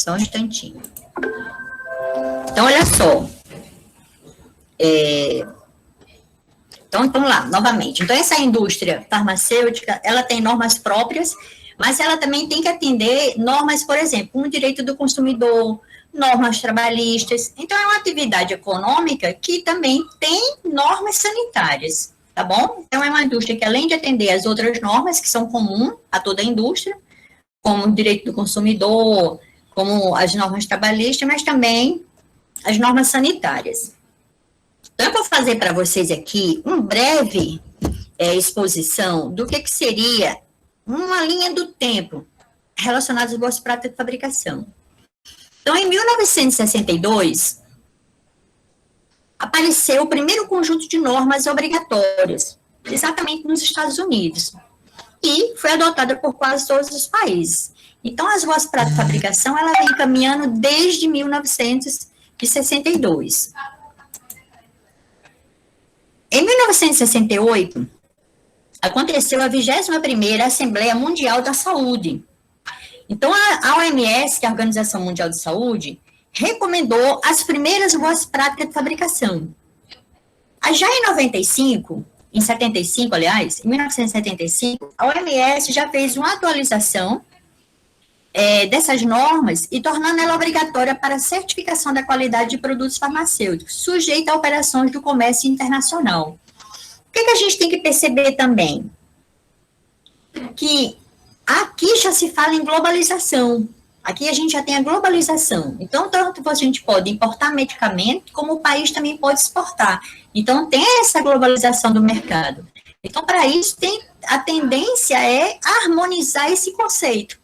Só um instantinho. Então, olha só. Então, vamos lá, novamente. Então, essa indústria farmacêutica, ela tem normas próprias, mas ela também tem que atender normas, por exemplo, um direito do consumidor, normas trabalhistas. Então, é uma atividade econômica que também tem normas sanitárias, tá bom? Então, é uma indústria que, além de atender as outras normas que são comuns a toda a indústria, como o direito do consumidor, como as normas trabalhistas, mas também as normas sanitárias. Então, eu vou fazer para vocês aqui uma breve exposição do que seria uma linha do tempo relacionada às boas práticas de fabricação. Então, em 1962, apareceu o primeiro conjunto de normas obrigatórias, exatamente nos Estados Unidos, e foi adotada por quase todos os países. Então, as boas práticas de fabricação, ela vem caminhando desde 1962. Em 1968, aconteceu a 21ª Assembleia Mundial da Saúde. Então, a OMS, que é a Organização Mundial de Saúde, recomendou as primeiras boas práticas de fabricação. Já em 95, em 75, aliás, em 1975, a OMS já fez uma atualização dessas normas e tornando ela obrigatória para a certificação da qualidade de produtos farmacêuticos, sujeita a operações do comércio internacional. O que a gente tem que perceber também? Que aqui já se fala em globalização. Aqui a gente já tem a globalização. Então, tanto a gente pode importar medicamento, como o país também pode exportar. Então, tem essa globalização do mercado. Então, para isso, a tendência é harmonizar esse conceito.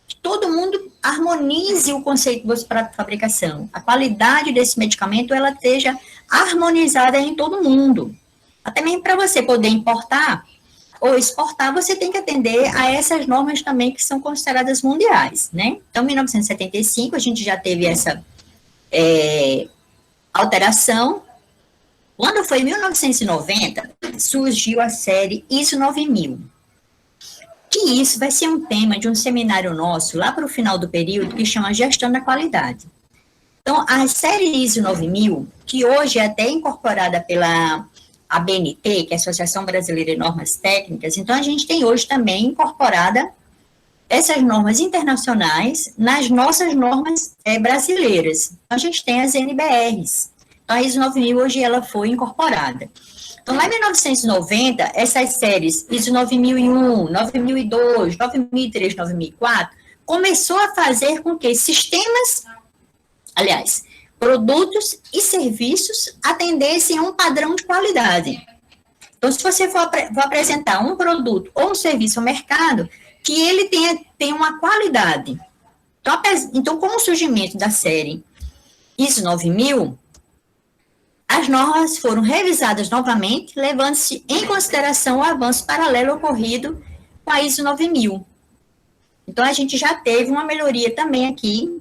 Que todo mundo harmonize o conceito de fabricação. A qualidade desse medicamento, ela esteja harmonizada em todo mundo. Até mesmo para você poder importar ou exportar, você tem que atender a essas normas também que são consideradas mundiais, né? Então, em 1975, a gente já teve essa alteração. Quando foi em 1990, surgiu a série ISO 9000. Que isso vai ser um tema de um seminário nosso, lá para o final do período, que chama Gestão da Qualidade. Então, a série ISO 9000, que hoje é até incorporada pela ABNT, que é a Associação Brasileira de Normas Técnicas, então a gente tem hoje também incorporada essas normas internacionais nas nossas normas brasileiras. Então, a gente tem as NBRs. Então, a ISO 9000 hoje ela foi incorporada. Então, lá em 1990, essas séries ISO 9001, 9002, 9003, 9004, começou a fazer com que produtos e serviços atendessem a um padrão de qualidade. Então, se você for apresentar um produto ou um serviço ao mercado, que ele tenha uma qualidade. Então, com o surgimento da série ISO 9000, as normas foram revisadas novamente, levando-se em consideração o avanço paralelo ocorrido com a ISO 9000. Então, a gente já teve uma melhoria também aqui.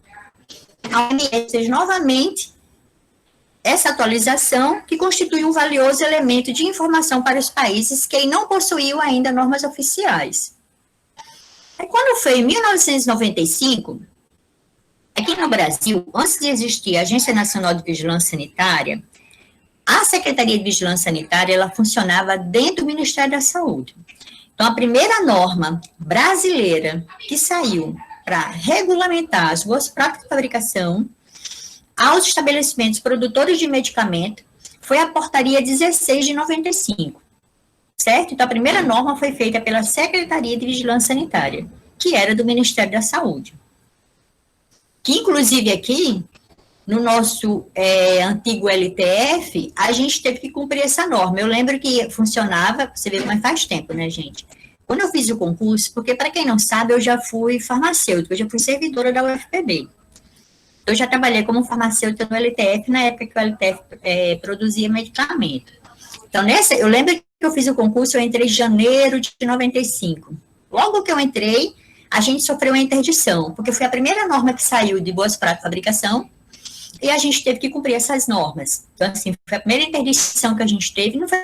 A OMS fez novamente essa atualização, que constitui um valioso elemento de informação para os países que não possuíam ainda normas oficiais. Quando foi em 1995, aqui no Brasil, antes de existir a Agência Nacional de Vigilância Sanitária, a Secretaria de Vigilância Sanitária, ela funcionava dentro do Ministério da Saúde. Então, a primeira norma brasileira que saiu para regulamentar as boas práticas de fabricação aos estabelecimentos produtores de medicamento foi a Portaria 16 de 95, certo? Então, a primeira norma foi feita pela Secretaria de Vigilância Sanitária, que era do Ministério da Saúde. Que, inclusive, aqui, no nosso antigo LTF, a gente teve que cumprir essa norma. Eu lembro que funcionava, você vê como faz tempo, né, gente? Quando eu fiz o concurso, porque, para quem não sabe, eu já fui farmacêutica, eu já fui servidora da UFPB. Eu já trabalhei como farmacêutica no LTF, na época que o LTF produzia medicamento. Então, eu lembro que eu fiz o concurso, eu entrei em janeiro de 95. Logo que eu entrei, a gente sofreu uma interdição, porque foi a primeira norma que saiu de boas práticas de fabricação, e a gente teve que cumprir essas normas. Então, assim, foi a primeira interdição que a gente teve, não foi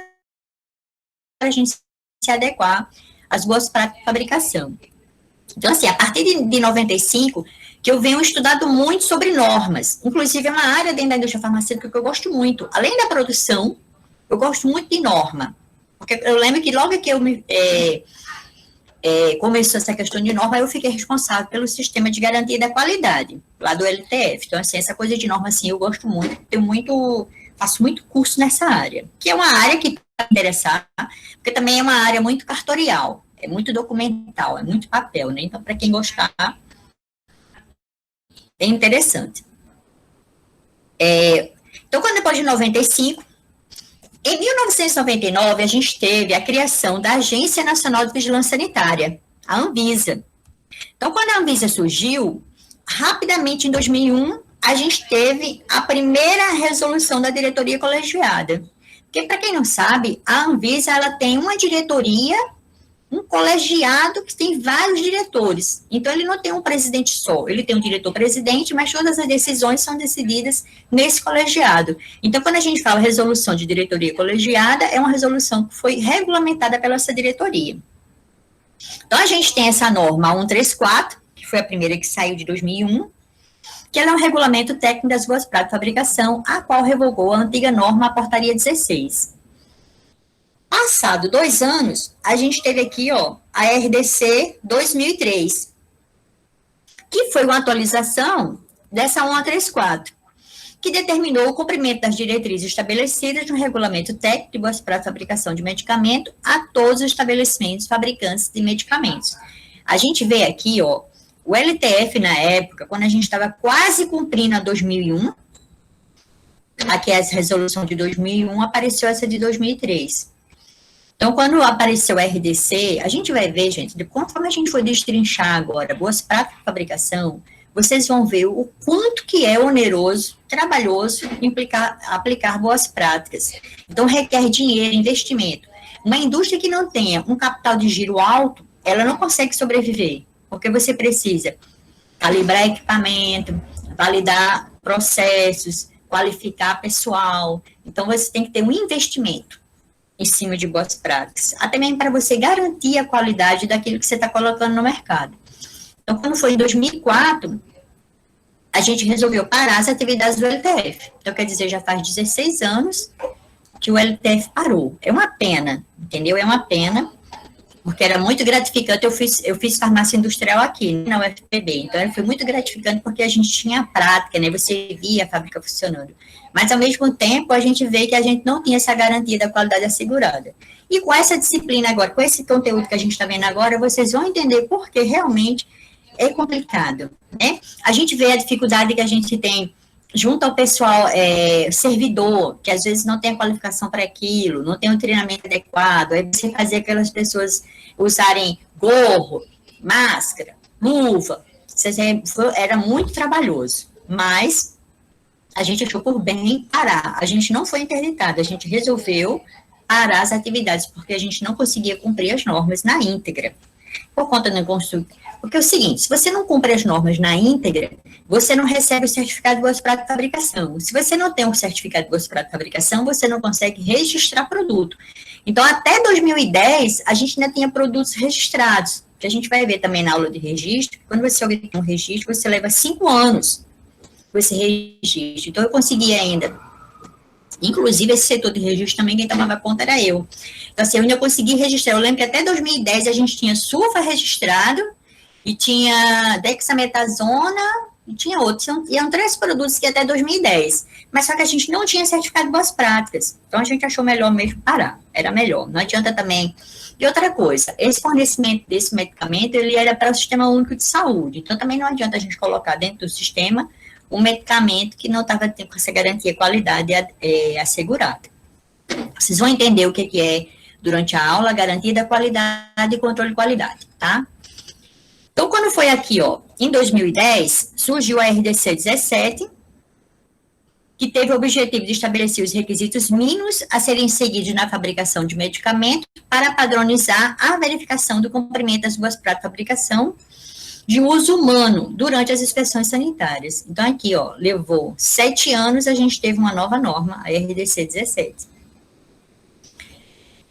para a gente se adequar às boas práticas de fabricação. Então, assim, a partir de 95, que eu venho estudado muito sobre normas. Inclusive, é uma área dentro da indústria farmacêutica que eu gosto muito. Além da produção, eu gosto muito de norma. Porque eu lembro que logo que eu começou essa questão de norma, eu fiquei responsável pelo sistema de garantia da qualidade, lá do LTF. Então, assim, essa coisa de norma, assim, eu gosto muito, faço muito curso nessa área, que é uma área que vai interessar, porque também é uma área muito cartorial, é muito documental, é muito papel, né? Então, para quem gostar, é interessante. Então, quando depois de 95, em 1999, a gente teve a criação da Agência Nacional de Vigilância Sanitária, a Anvisa. Então, quando a Anvisa surgiu, rapidamente, em 2001, a gente teve a primeira resolução da diretoria colegiada. Porque, para quem não sabe, a Anvisa ela tem uma diretoria, um colegiado que tem vários diretores. Então, ele não tem um presidente só, ele tem um diretor-presidente, mas todas as decisões são decididas nesse colegiado. Então, quando a gente fala resolução de diretoria colegiada, é uma resolução que foi regulamentada pela essa diretoria. Então, a gente tem essa norma 134, que foi a primeira que saiu de 2001, que ela é um regulamento técnico das boas práticas de fabricação, a qual revogou a antiga norma, a portaria 16. Passado 2 anos, a gente teve aqui, ó, a RDC 2003, que foi uma atualização dessa 134, que determinou o cumprimento das diretrizes estabelecidas no Regulamento Técnico de Boas Práticas de Fabricação de Medicamento a todos os estabelecimentos fabricantes de medicamentos. A gente vê aqui, ó, o LTF na época, quando a gente estava quase cumprindo a 2001, aqui é a resolução de 2001, apareceu essa de 2003. Então, quando apareceu a RDC, a gente vai ver, gente, conforme a gente for destrinchar agora boas práticas de fabricação, vocês vão ver o quanto que é oneroso, trabalhoso, aplicar boas práticas. Então, requer dinheiro, investimento. Uma indústria que não tenha um capital de giro alto, ela não consegue sobreviver, porque você precisa calibrar equipamento, validar processos, qualificar pessoal. Então, você tem que ter um investimento em cima de boas práticas, até mesmo para você garantir a qualidade daquilo que você está colocando no mercado. Então, quando foi em 2004, a gente resolveu parar as atividades do LTF. Então, quer dizer, já faz 16 anos que o LTF parou. É uma pena, entendeu? É uma pena, porque era muito gratificante. Eu fiz farmácia industrial aqui, na UFPB, então foi muito gratificante porque a gente tinha a prática, né? Você via a fábrica funcionando. Mas, ao mesmo tempo, a gente vê que a gente não tinha essa garantia da qualidade assegurada. E com essa disciplina agora, com esse conteúdo que a gente está vendo agora, vocês vão entender por que realmente é complicado, né? A gente vê a dificuldade que a gente tem junto ao pessoal servidor, que às vezes não tem a qualificação para aquilo, não tem o treinamento adequado, aí você fazer aquelas pessoas usarem gorro, máscara, luva, era muito trabalhoso, mas a gente achou por bem parar, a gente não foi interditado, a gente resolveu parar as atividades, porque a gente não conseguia cumprir as normas na íntegra, por conta do consultor. Porque é o seguinte, se você não cumpre as normas na íntegra, você não recebe o certificado de boas práticas de fabricação. Se você não tem um certificado de boas práticas de fabricação, você não consegue registrar produto. Então, até 2010, a gente ainda tinha produtos registrados, que a gente vai ver também na aula de registro, quando você obtém um registro, você leva 5 anos com esse registro. Então, eu consegui ainda, inclusive esse setor de registro também, quem tomava conta era eu. Então, assim, eu ainda consegui registrar. Eu lembro que até 2010 a gente tinha sulfa registrado, e tinha dexametasona, e tinha outros, eram 3 produtos que até 2010, mas só que a gente não tinha certificado de boas práticas, então a gente achou melhor mesmo parar, era melhor, não adianta também. E outra coisa, esse fornecimento desse medicamento, ele era para o Sistema Único de Saúde, então também não adianta a gente colocar dentro do sistema um medicamento que não estava tendo essa garantia de qualidade assegurada. Vocês vão entender o que é, durante a aula, garantia da qualidade e controle de qualidade, tá? Então, quando foi aqui, ó, em 2010, surgiu a RDC 17, que teve o objetivo de estabelecer os requisitos mínimos a serem seguidos na fabricação de medicamentos para padronizar a verificação do cumprimento das boas práticas de fabricação de uso humano durante as inspeções sanitárias. Então, aqui, ó, levou 7 anos, a gente teve uma nova norma, a RDC 17.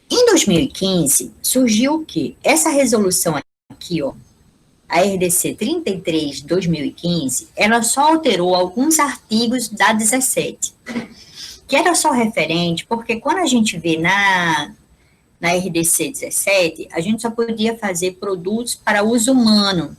Em 2015, surgiu o quê? Essa resolução aqui, ó, a RDC 33 de 2015, ela só alterou alguns artigos da 17, que era só referente, porque quando a gente vê na RDC 17, a gente só podia fazer produtos para uso humano,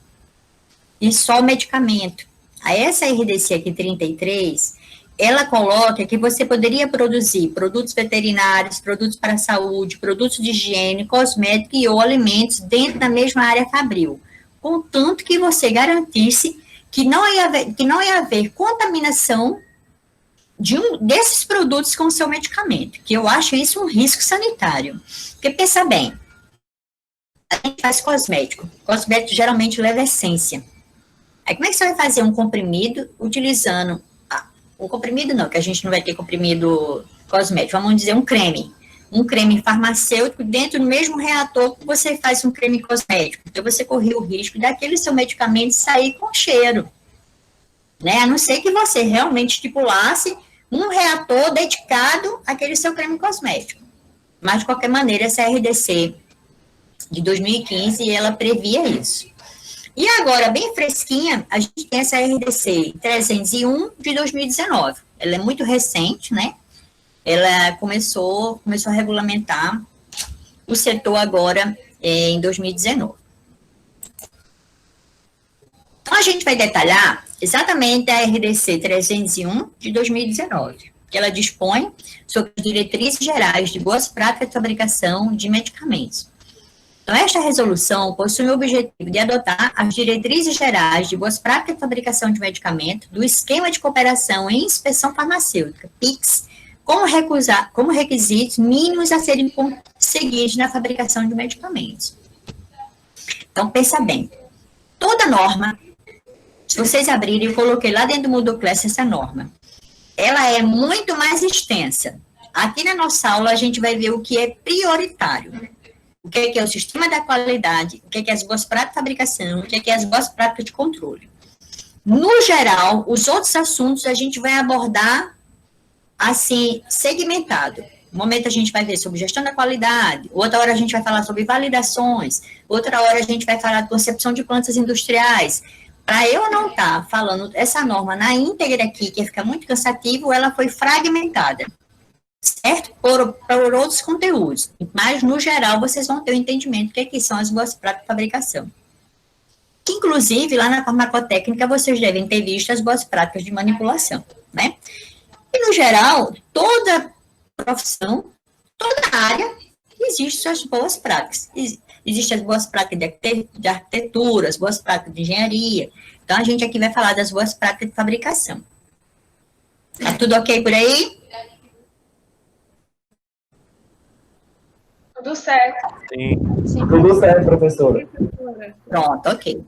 e só medicamento. Aí essa RDC aqui 33, ela coloca que você poderia produzir produtos veterinários, produtos para a saúde, produtos de higiene, cosmético e ou alimentos dentro da mesma área fabril, contanto que você garantisse que não ia haver contaminação desses produtos com o seu medicamento, que eu acho isso um risco sanitário. Porque, pensa bem, a gente faz cosmético geralmente leva essência. Aí como é que você vai fazer um comprimido utilizando, um comprimido não, que a gente não vai ter comprimido cosmético, vamos dizer um creme farmacêutico dentro do mesmo reator que você faz um creme cosmético. Então, você corria o risco daquele seu medicamento sair com cheiro, né? A não ser que você realmente estipulasse um reator dedicado àquele seu creme cosmético. Mas, de qualquer maneira, essa RDC de 2015, ela previa isso. E agora, bem fresquinha, a gente tem essa RDC 301 de 2019. Ela é muito recente, né? Ela começou a regulamentar o setor agora em 2019. Então, a gente vai detalhar exatamente a RDC 301 de 2019, que ela dispõe sobre diretrizes gerais de boas práticas de fabricação de medicamentos. Então, esta resolução possui o objetivo de adotar as diretrizes gerais de boas práticas de fabricação de medicamentos do Esquema de Cooperação em Inspeção Farmacêutica, PICS, como requisitos mínimos a serem seguidos na fabricação de medicamentos. Então, pensa bem, toda norma, se vocês abrirem, eu coloquei lá dentro do Moodle Class essa norma, ela é muito mais extensa. Aqui na nossa aula, a gente vai ver o que é prioritário. O que é o sistema da qualidade, o que é as boas práticas de fabricação, o que é as boas práticas de controle. No geral, os outros assuntos a gente vai abordar assim, segmentado. Um momento a gente vai ver sobre gestão da qualidade, outra hora a gente vai falar sobre validações, outra hora a gente vai falar de concepção de plantas industriais. Para eu não estar falando essa norma na íntegra aqui, que ia ficar muito cansativo, ela foi fragmentada, certo? Por outros conteúdos. Mas, no geral, vocês vão ter o entendimento do que são as boas práticas de fabricação. Inclusive, lá na farmacotécnica, vocês devem ter visto as boas práticas de manipulação, né? E, no geral, toda profissão, toda área, existem suas boas práticas. Existem as boas práticas de arquitetura, as boas práticas de engenharia. Então, a gente aqui vai falar das boas práticas de fabricação. Tá tudo ok por aí? Tudo certo. Sim. Tudo certo, professora. Pronto, ok.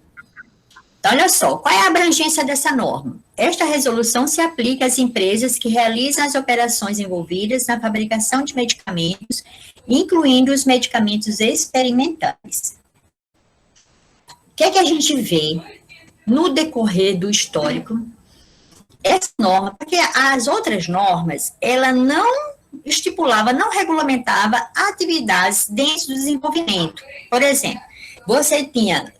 Então, olha só, qual é a abrangência dessa norma? Esta resolução se aplica às empresas que realizam as operações envolvidas na fabricação de medicamentos, incluindo os medicamentos experimentais. O que é que a gente vê no decorrer do histórico? Essa norma, porque as outras normas, ela não estipulava, não regulamentava atividades dentro do desenvolvimento. Por exemplo, você tinha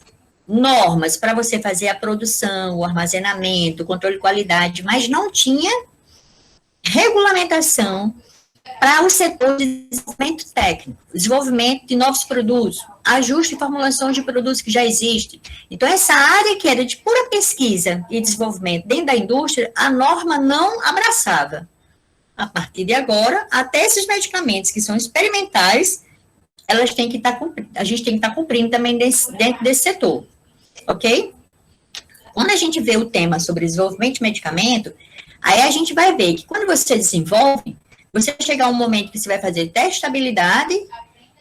normas para você fazer a produção, o armazenamento, o controle de qualidade, mas não tinha regulamentação para o setor de desenvolvimento técnico, desenvolvimento de novos produtos, ajuste e formulações de produtos que já existem. Então, essa área que era de pura pesquisa e desenvolvimento dentro da indústria, a norma não abraçava. A partir de agora, até esses medicamentos que são experimentais, elas têm que estar a gente tem que estar cumprindo também dentro desse setor. Ok? Quando a gente vê o tema sobre desenvolvimento de medicamento, aí a gente vai ver que quando você desenvolve, você vai chegar um momento que você vai fazer teste de estabilidade,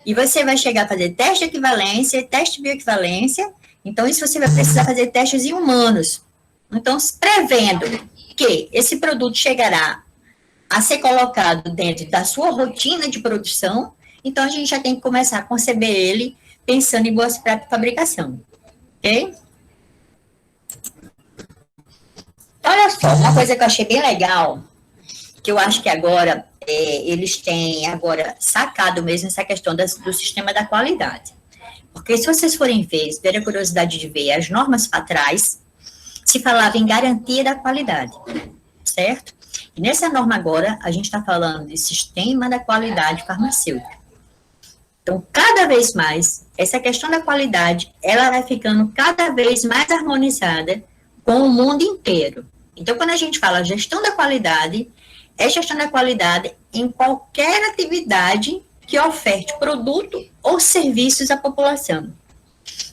e você vai chegar a fazer teste de equivalência, teste de bioequivalência, então isso você vai precisar fazer testes em humanos. Então, prevendo que esse produto chegará a ser colocado dentro da sua rotina de produção, então a gente já tem que começar a conceber ele pensando em boas práticas de fabricação. Ok? Olha só, uma coisa que eu achei bem legal, que eu acho que agora eles têm agora sacado mesmo essa questão do sistema da qualidade. Porque se vocês forem ver, se tiverem a curiosidade de ver as normas para trás, se falava em garantia da qualidade, certo? E nessa norma agora, a gente está falando de sistema da qualidade farmacêutica. Então, cada vez mais, essa questão da qualidade, ela vai ficando cada vez mais harmonizada com o mundo inteiro. Então, quando a gente fala gestão da qualidade, é gestão da qualidade em qualquer atividade que oferte produto ou serviços à população.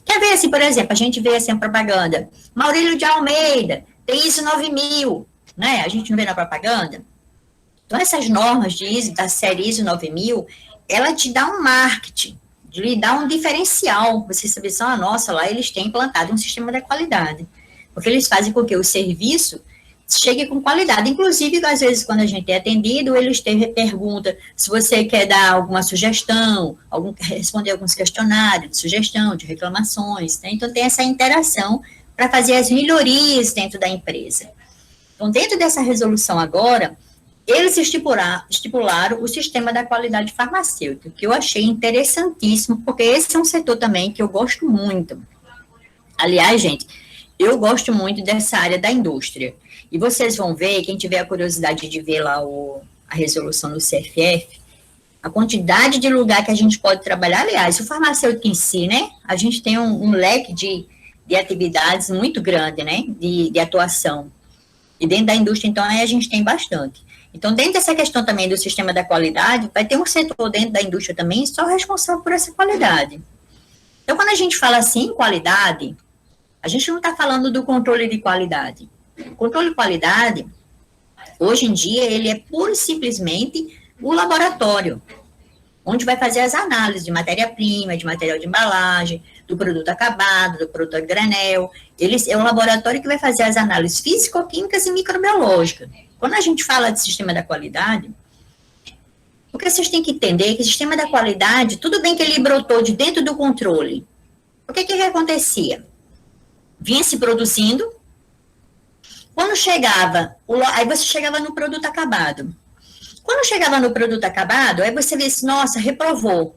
Quer ver assim, por exemplo, a gente vê assim a propaganda, Maurílio de Almeida, tem ISO 9000, né? A gente não vê na propaganda. Então, essas normas de ISO, da série ISO 9000, ela te dá um marketing, lhe dá um diferencial. Você sabe, nossa, lá eles têm implantado um sistema de qualidade, porque eles fazem com que o serviço chegue com qualidade. Inclusive, às vezes, quando a gente é atendido, eles perguntam se você quer dar alguma sugestão, responder alguns questionários de sugestão, de reclamações, né? Então, tem essa interação para fazer as melhorias dentro da empresa. Então, dentro dessa resolução agora, eles estipularam o sistema da qualidade farmacêutica, que eu achei interessantíssimo, porque esse é um setor também que eu gosto muito. Aliás, gente, eu gosto muito dessa área da indústria. E vocês vão ver, quem tiver a curiosidade de ver lá a resolução do CFF, a quantidade de lugar que a gente pode trabalhar. Aliás, o farmacêutico em si, né? A gente tem um leque de atividades muito grande, né? De atuação. E dentro da indústria, então, aí a gente tem bastante. Então, dentro dessa questão também do sistema da qualidade, vai ter um setor dentro da indústria também só responsável por essa qualidade. Então, quando a gente fala assim em qualidade, a gente não está falando do controle de qualidade. O controle de qualidade, hoje em dia, ele é pura e simplesmente o laboratório, onde vai fazer as análises de matéria-prima, de material de embalagem, do produto acabado, do produto a granel. É um laboratório que vai fazer as análises físico-químicas e microbiológicas. Quando a gente fala de sistema da qualidade, o que vocês têm que entender é que o sistema da qualidade, tudo bem que ele brotou de dentro do controle. O que acontecia? Vinha se produzindo, quando chegava, aí você chegava no produto acabado. Quando chegava no produto acabado, aí você vê assim, nossa, reprovou.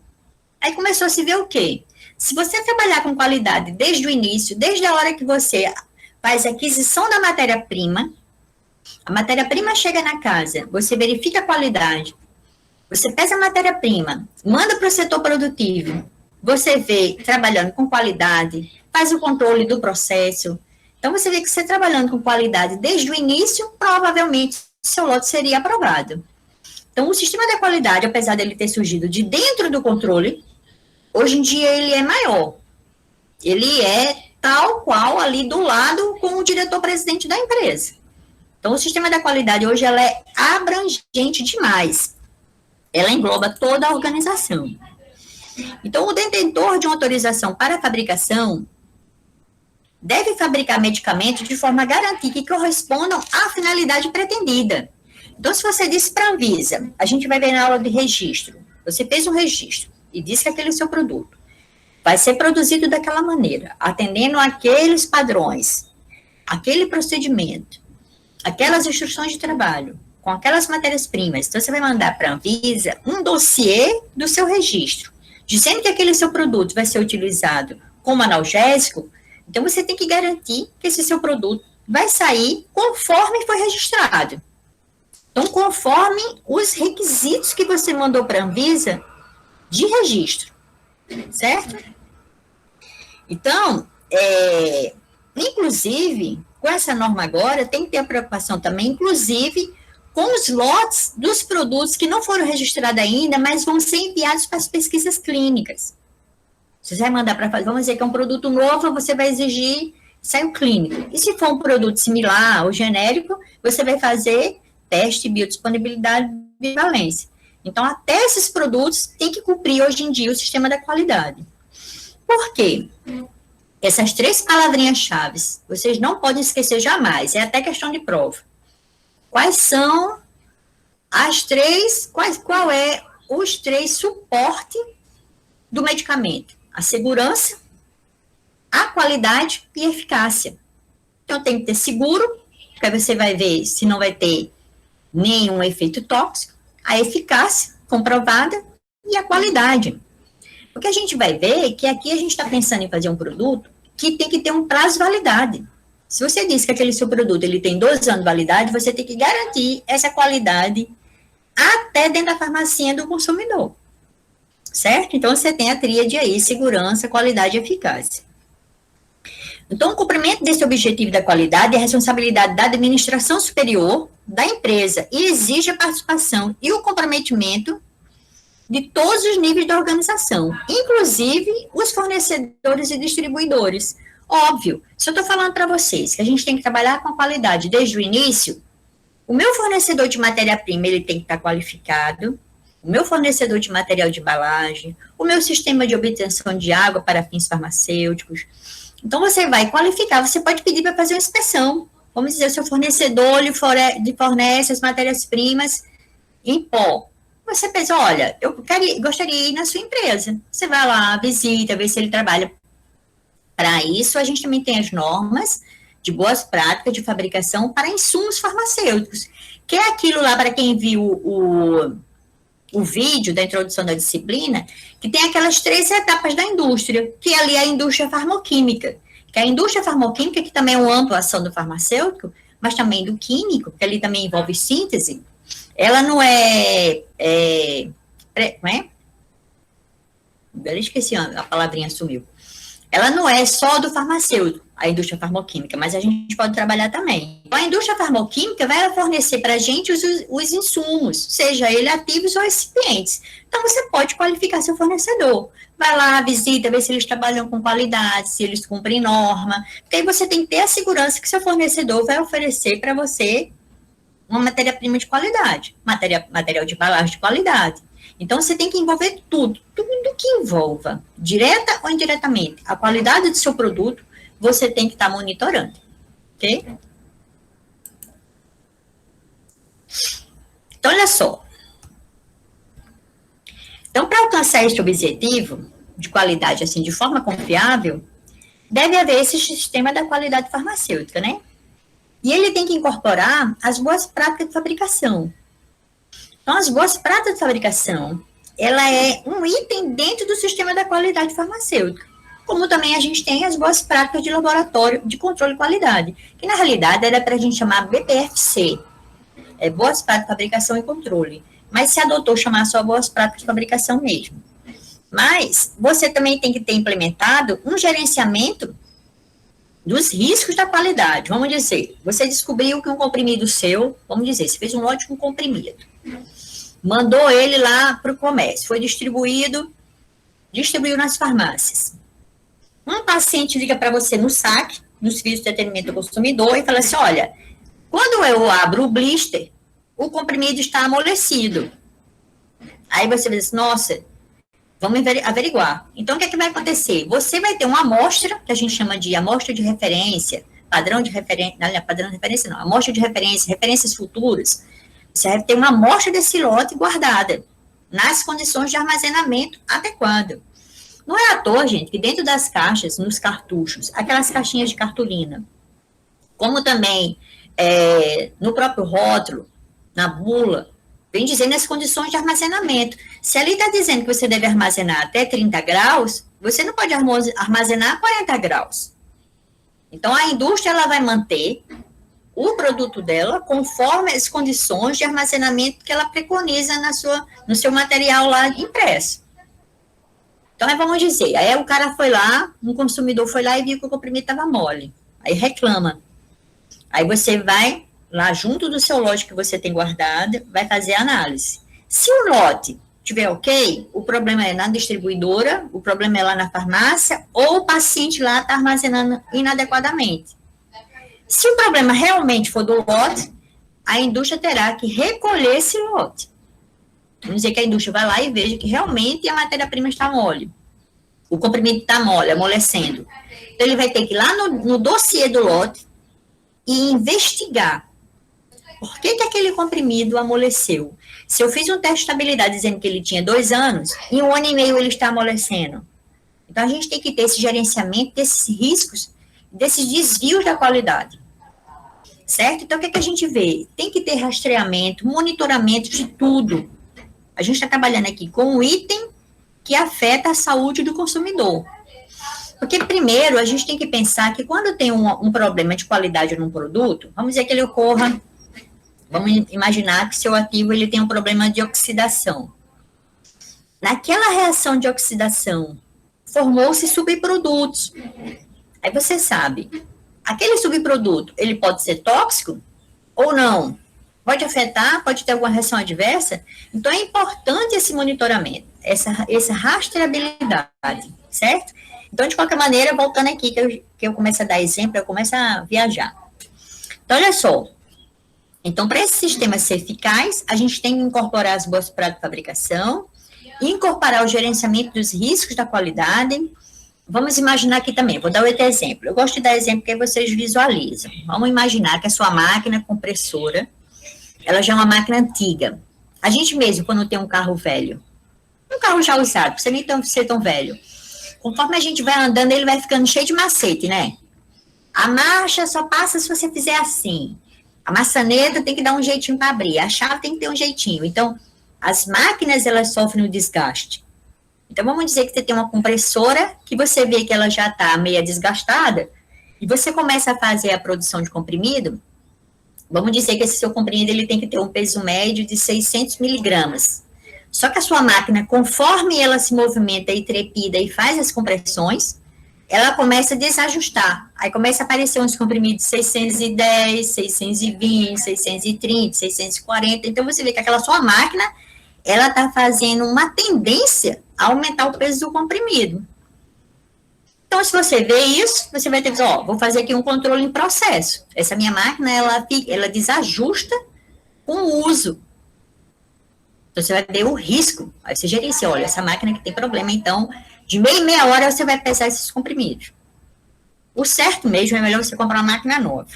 Aí começou a se ver o quê? Se você trabalhar com qualidade desde o início, desde a hora que você faz a aquisição da matéria-prima, a matéria-prima chega na casa, você verifica a qualidade, você pesa a matéria-prima, manda para o setor produtivo, você vê trabalhando com qualidade, faz o controle do processo. Então, você vê que você trabalhando com qualidade desde o início, provavelmente seu lote seria aprovado. Então, o sistema da qualidade, apesar dele ter surgido de dentro do controle, hoje em dia ele é maior. Ele é tal qual ali do lado com o diretor-presidente da empresa. Então, o sistema da qualidade hoje ela é abrangente demais. Ela engloba toda a organização. Então, o detentor de uma autorização para a fabricação deve fabricar medicamentos de forma a garantir que correspondam à finalidade pretendida. Então, se você disse para a Anvisa, a gente vai ver na aula de registro, você fez um registro e disse que aquele seu produto vai ser produzido daquela maneira, atendendo àqueles padrões, aquele procedimento, aquelas instruções de trabalho, com aquelas matérias-primas. Então, você vai mandar para a Anvisa um dossiê do seu registro, dizendo que aquele seu produto vai ser utilizado como analgésico. Então, você tem que garantir que esse seu produto vai sair conforme foi registrado. Então, conforme os requisitos que você mandou para a Anvisa de registro, certo? Então, inclusive, com essa norma agora, tem que ter a preocupação também, inclusive, com os lotes dos produtos que não foram registrados ainda, mas vão ser enviados para as pesquisas clínicas. Você vai mandar para fazer, vamos dizer que é um produto novo, você vai exigir ensaio clínico. E se for um produto similar ou genérico, você vai fazer teste de biodisponibilidade e bivalência. Então, até esses produtos têm que cumprir hoje em dia o sistema da qualidade. Por quê? Essas 3 palavrinhas-chave, vocês não podem esquecer jamais, é até questão de prova. Quais são as 3, qual é os 3 suportes do medicamento? A segurança, a qualidade e a eficácia. Então, tem que ter seguro, porque você vai ver se não vai ter nenhum efeito tóxico, a eficácia comprovada e a qualidade. O que a gente vai ver é que aqui a gente está pensando em fazer um produto que tem que ter um prazo de validade. Se você diz que aquele seu produto ele tem 2 anos de validade, você tem que garantir essa qualidade até dentro da farmacinha do consumidor. Certo? Então, você tem a tríade aí, segurança, qualidade e eficácia. Então, o cumprimento desse objetivo da qualidade é a responsabilidade da administração superior da empresa e exige a participação e o comprometimento de todos os níveis da organização, inclusive os fornecedores e distribuidores. Óbvio, se eu estou falando para vocês que a gente tem que trabalhar com a qualidade desde o início, o meu fornecedor de matéria-prima ele tem que estar qualificado, o meu fornecedor de material de embalagem, o meu sistema de obtenção de água para fins farmacêuticos. Então, você vai qualificar, você pode pedir para fazer uma inspeção. Vamos dizer, o seu fornecedor lhe fornece as matérias-primas em pó. Você pensa, olha, eu gostaria de ir na sua empresa. Você vai lá, visita, vê se ele trabalha. Para isso, a gente também tem as normas de boas práticas de fabricação para insumos farmacêuticos, que é aquilo lá, para quem viu o vídeo da introdução da disciplina, que tem aquelas 3 etapas da indústria, que ali é a indústria farmacêutica, que a indústria farmacêutica, que também é uma ampla ação do farmacêutico, mas também do químico, que ali também envolve síntese, ela não é, não é? Eu esqueci, a palavrinha sumiu. Ela não é só do farmacêutico, a indústria farmacêutica, mas a gente pode trabalhar também. A indústria farmacêutica vai fornecer para a gente os insumos, seja ele ativos ou recipientes. Então, você pode qualificar seu fornecedor. Vai lá, visita, vê se eles trabalham com qualidade, se eles cumprem norma. Porque aí você tem que ter a segurança que seu fornecedor vai oferecer para você uma matéria-prima de qualidade, material de embalagem de qualidade. Então, você tem que envolver tudo que envolva, direta ou indiretamente, a qualidade do seu produto, você tem que estar monitorando, ok? Então, olha só. Então, para alcançar este objetivo de qualidade, assim, de forma confiável, deve haver esse sistema da qualidade farmacêutica, né? E ele tem que incorporar as boas práticas de fabricação. Então, as boas práticas de fabricação, ela é um item dentro do sistema da qualidade farmacêutica. Como também a gente tem as boas práticas de laboratório de controle de qualidade, que na realidade era para a gente chamar BPFC, boas práticas de fabricação e controle, mas se adotou chamar só boas práticas de fabricação mesmo. Mas você também tem que ter implementado um gerenciamento dos riscos da qualidade. Vamos dizer, você descobriu que um comprimido seu, vamos dizer, você fez um lote com comprimido, mandou ele lá para o comércio, foi distribuiu nas farmácias. Um paciente liga para você no SAC, no Serviço de Atendimento ao Consumidor, e fala assim, olha, quando eu abro o blister, o comprimido está amolecido. Aí você diz, nossa, vamos averiguar. Então, o que é que vai acontecer? Você vai ter uma amostra, que a gente chama de amostra de referência, padrão de referência, não é padrão de referência não, amostra de referência, referências futuras. Você vai ter uma amostra desse lote guardada, nas condições de armazenamento adequado. Não é à toa, gente, que dentro das caixas, nos cartuchos, aquelas caixinhas de cartolina, como também no próprio rótulo, na bula, vem dizendo as condições de armazenamento. Se ali está dizendo que você deve armazenar até 30 graus, você não pode armazenar a 40 graus. Então, a indústria ela vai manter o produto dela conforme as condições de armazenamento que ela preconiza no seu material lá impresso. Então, vamos dizer, aí o cara foi lá, um consumidor foi lá e viu que o comprimido estava mole. Aí reclama. Aí você vai lá junto do seu lote que você tem guardado, vai fazer a análise. Se o lote tiver ok, o problema é na distribuidora, o problema é lá na farmácia, ou o paciente lá está armazenando inadequadamente. Se o problema realmente for do lote, a indústria terá que recolher esse lote. Vamos dizer que a indústria vai lá e veja que realmente a matéria-prima está mole. O comprimido está mole, amolecendo. Então, ele vai ter que ir lá no dossiê do lote e investigar por que aquele comprimido amoleceu. Se eu fiz um teste de estabilidade dizendo que ele tinha 2 anos, em 1 ano e meio ele está amolecendo. Então, a gente tem que ter esse gerenciamento desses riscos, desses desvios da qualidade. Certo? Então, o que é que a gente vê? Tem que ter rastreamento, monitoramento de tudo. A gente está trabalhando aqui com um item que afeta a saúde do consumidor. Porque, primeiro, a gente tem que pensar que quando tem um problema de qualidade num produto, vamos dizer que ele ocorra, vamos imaginar que seu ativo ele tem um problema de oxidação. Naquela reação de oxidação, formou-se subprodutos. Aí você sabe, aquele subproduto, ele pode ser tóxico ou não? Pode afetar, pode ter alguma reação adversa? Então, é importante esse monitoramento, essa rastreabilidade, certo? Então, de qualquer maneira, voltando aqui, que eu começo a dar exemplo, eu começo a viajar. Então, olha só. Então, para esse sistema ser eficaz, a gente tem que incorporar as boas práticas de fabricação, incorporar o gerenciamento dos riscos da qualidade. Vamos imaginar aqui também, vou dar outro exemplo. Eu gosto de dar exemplo que vocês visualizam. Vamos imaginar que a sua máquina compressora, ela já é uma máquina antiga. A gente mesmo, quando tem um carro velho, um carro já usado, não precisa nem ser tão velho, conforme a gente vai andando, ele vai ficando cheio de macete, né? A marcha só passa se você fizer assim. A maçaneta tem que dar um jeitinho para abrir. A chave tem que ter um jeitinho. Então, as máquinas, elas sofrem o desgaste. Então, vamos dizer que você tem uma compressora que você vê que ela já está meio desgastada e você começa a fazer a produção de comprimido. Vamos dizer que esse seu comprimido ele tem que ter um peso médio de 600 miligramas. Só que a sua máquina, conforme ela se movimenta e trepida e faz as compressões, ela começa a desajustar. Aí começa a aparecer uns comprimidos de 610, 620, 630, 640. Então, você vê que aquela sua máquina, ela está fazendo uma tendência a aumentar o peso do comprimido. Então, se você vê isso, você vai ter que dizer, ó, vou fazer aqui um controle em processo. Essa minha máquina, ela desajusta com o uso. Então, você vai ver o risco. Aí você gerencia, olha, essa máquina que tem problema, então, de meia em meia hora você vai pesar esses comprimidos. O certo mesmo é melhor você comprar uma máquina nova,